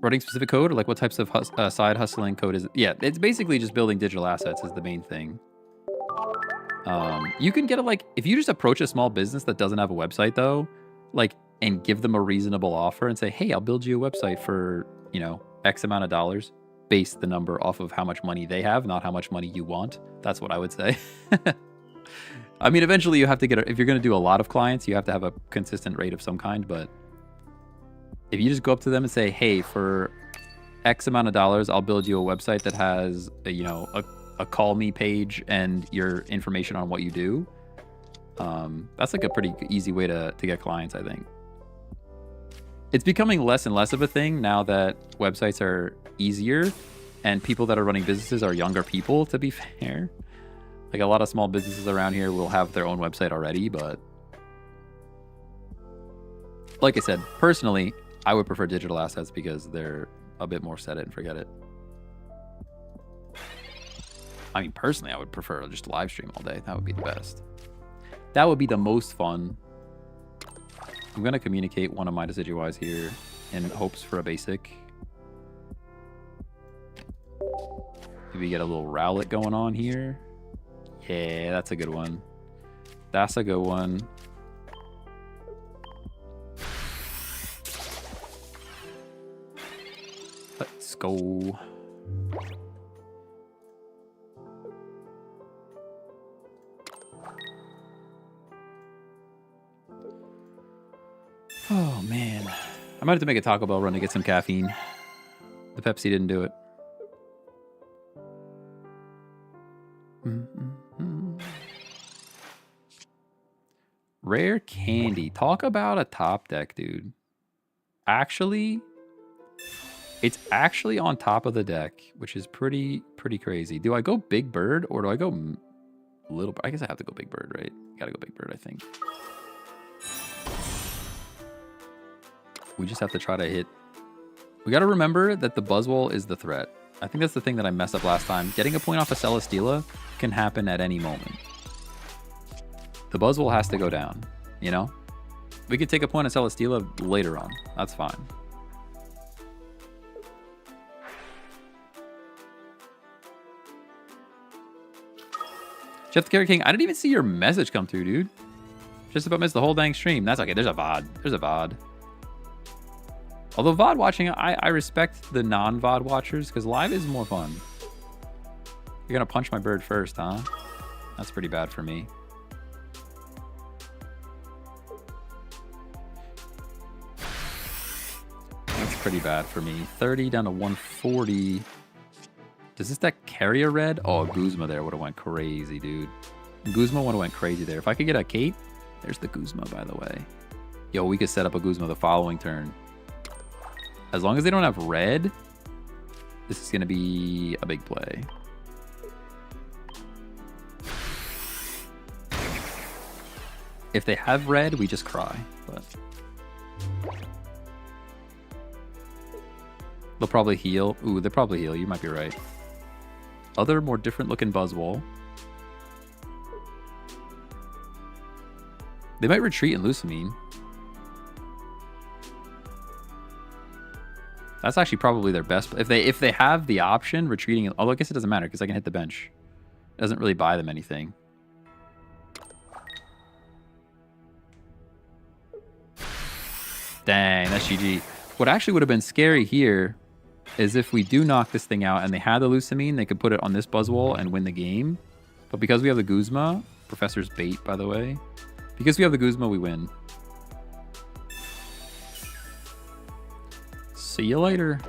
Running specific code, or like what types of side hustling code is it? Yeah, it's basically just building digital assets is the main thing. You can get it like, if you just approach a small business that doesn't have a website though, like, and give them a reasonable offer and say, hey, I'll build you a website for, you know, X amount of dollars, base the number off of how much money they have, not how much money you want. That's what I would say. I mean, eventually you have to get, if you're going to do a lot of clients, you have to have a consistent rate of some kind. But if you just go up to them and say, hey, for X amount of dollars, I'll build you a website that has, a call me page and your information on what you do. That's like a pretty easy way to get clients, I think. It's becoming less and less of a thing now that websites are easier and people that are running businesses are younger people, to be fair. Like a lot of small businesses around here will have their own website already, but like I said, personally, I would prefer digital assets because they're a bit more set it and forget it. I mean, personally, I would prefer just live stream all day. That would be the best. That would be the most fun. I'm going to communicate one of my Decidueyes here in hopes for a basic. Maybe get a little Rowlet going on here. Yeah, that's a good one. That's a good one. Let's go. Oh, man. I might have to make a Taco Bell run to get some caffeine. The Pepsi didn't do it. Rare candy. Talk about a top deck, dude. Actually, it's actually on top of the deck, which is pretty crazy. Do I go Big Bird or do I go Little Bird? I guess I have to go Big Bird, right? Gotta go Big Bird, I think. We just have to try to hit. We got to remember that the Buzzwole is the threat. I think that's the thing that I messed up last time. Getting a point off of Celesteela can happen at any moment. The Buzzwole has to go down, you know? We could take a point on Celesteela later on. That's fine. Jeff the Carrot King, I didn't even see your message come through, dude. Just about missed the whole dang stream. That's okay. There's a VOD. There's a VOD. Although VOD watching, I respect the non-VOD watchers because live is more fun. You're going to punch my bird first, huh? That's pretty bad for me. That's pretty bad for me. 30 down to 140. Does this deck carry a red? Oh, Guzma there would have went crazy, dude. Guzma would have went crazy there. If I could get a Kate, there's the Guzma, by the way. Yo, we could set up a Guzma the following turn. As long as they don't have red, this is going to be a big play. If they have red, we just cry. But they'll probably heal. Ooh, they'll probably heal. You might be right. Other more different looking Buzzwole. They might retreat and Lucamine. That's actually probably their best. If they have the option, retreating. Although I guess it doesn't matter because I can hit the bench. It doesn't really buy them anything. Dang, that's GG. What actually would have been scary here is if we do knock this thing out and they had the Lucamine, they could put it on this Buzzwole and win the game. But because we have the Guzma, Professor's bait, by the way. Because we have the Guzma, we win. See you later.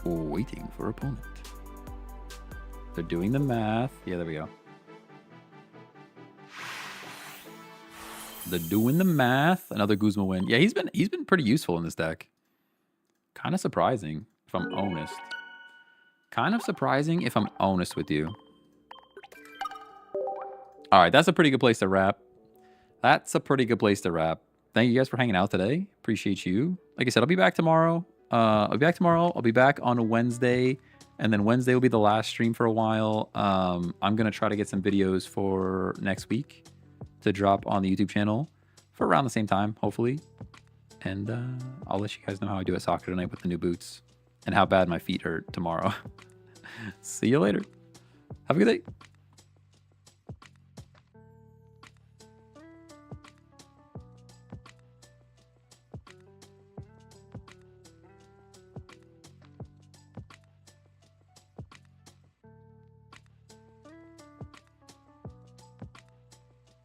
Waiting for opponent. They're doing the math. Yeah, there we go. They're doing the math. Another Guzma win. Yeah, he's been pretty useful in this deck. Kind of surprising, if I'm honest. Kind of surprising, if I'm honest with you. All right, that's a pretty good place to wrap. That's a pretty good place to wrap. Thank you guys for hanging out today. Appreciate you. Like I said, I'll be back tomorrow. I'll be back on a Wednesday. And then Wednesday will be the last stream for a while. I'm going to try to get some videos for next week to drop on the YouTube channel for around the same time, hopefully. And I'll let you guys know how I do at soccer tonight with the new boots and how bad my feet hurt tomorrow. See you later. Have a good day.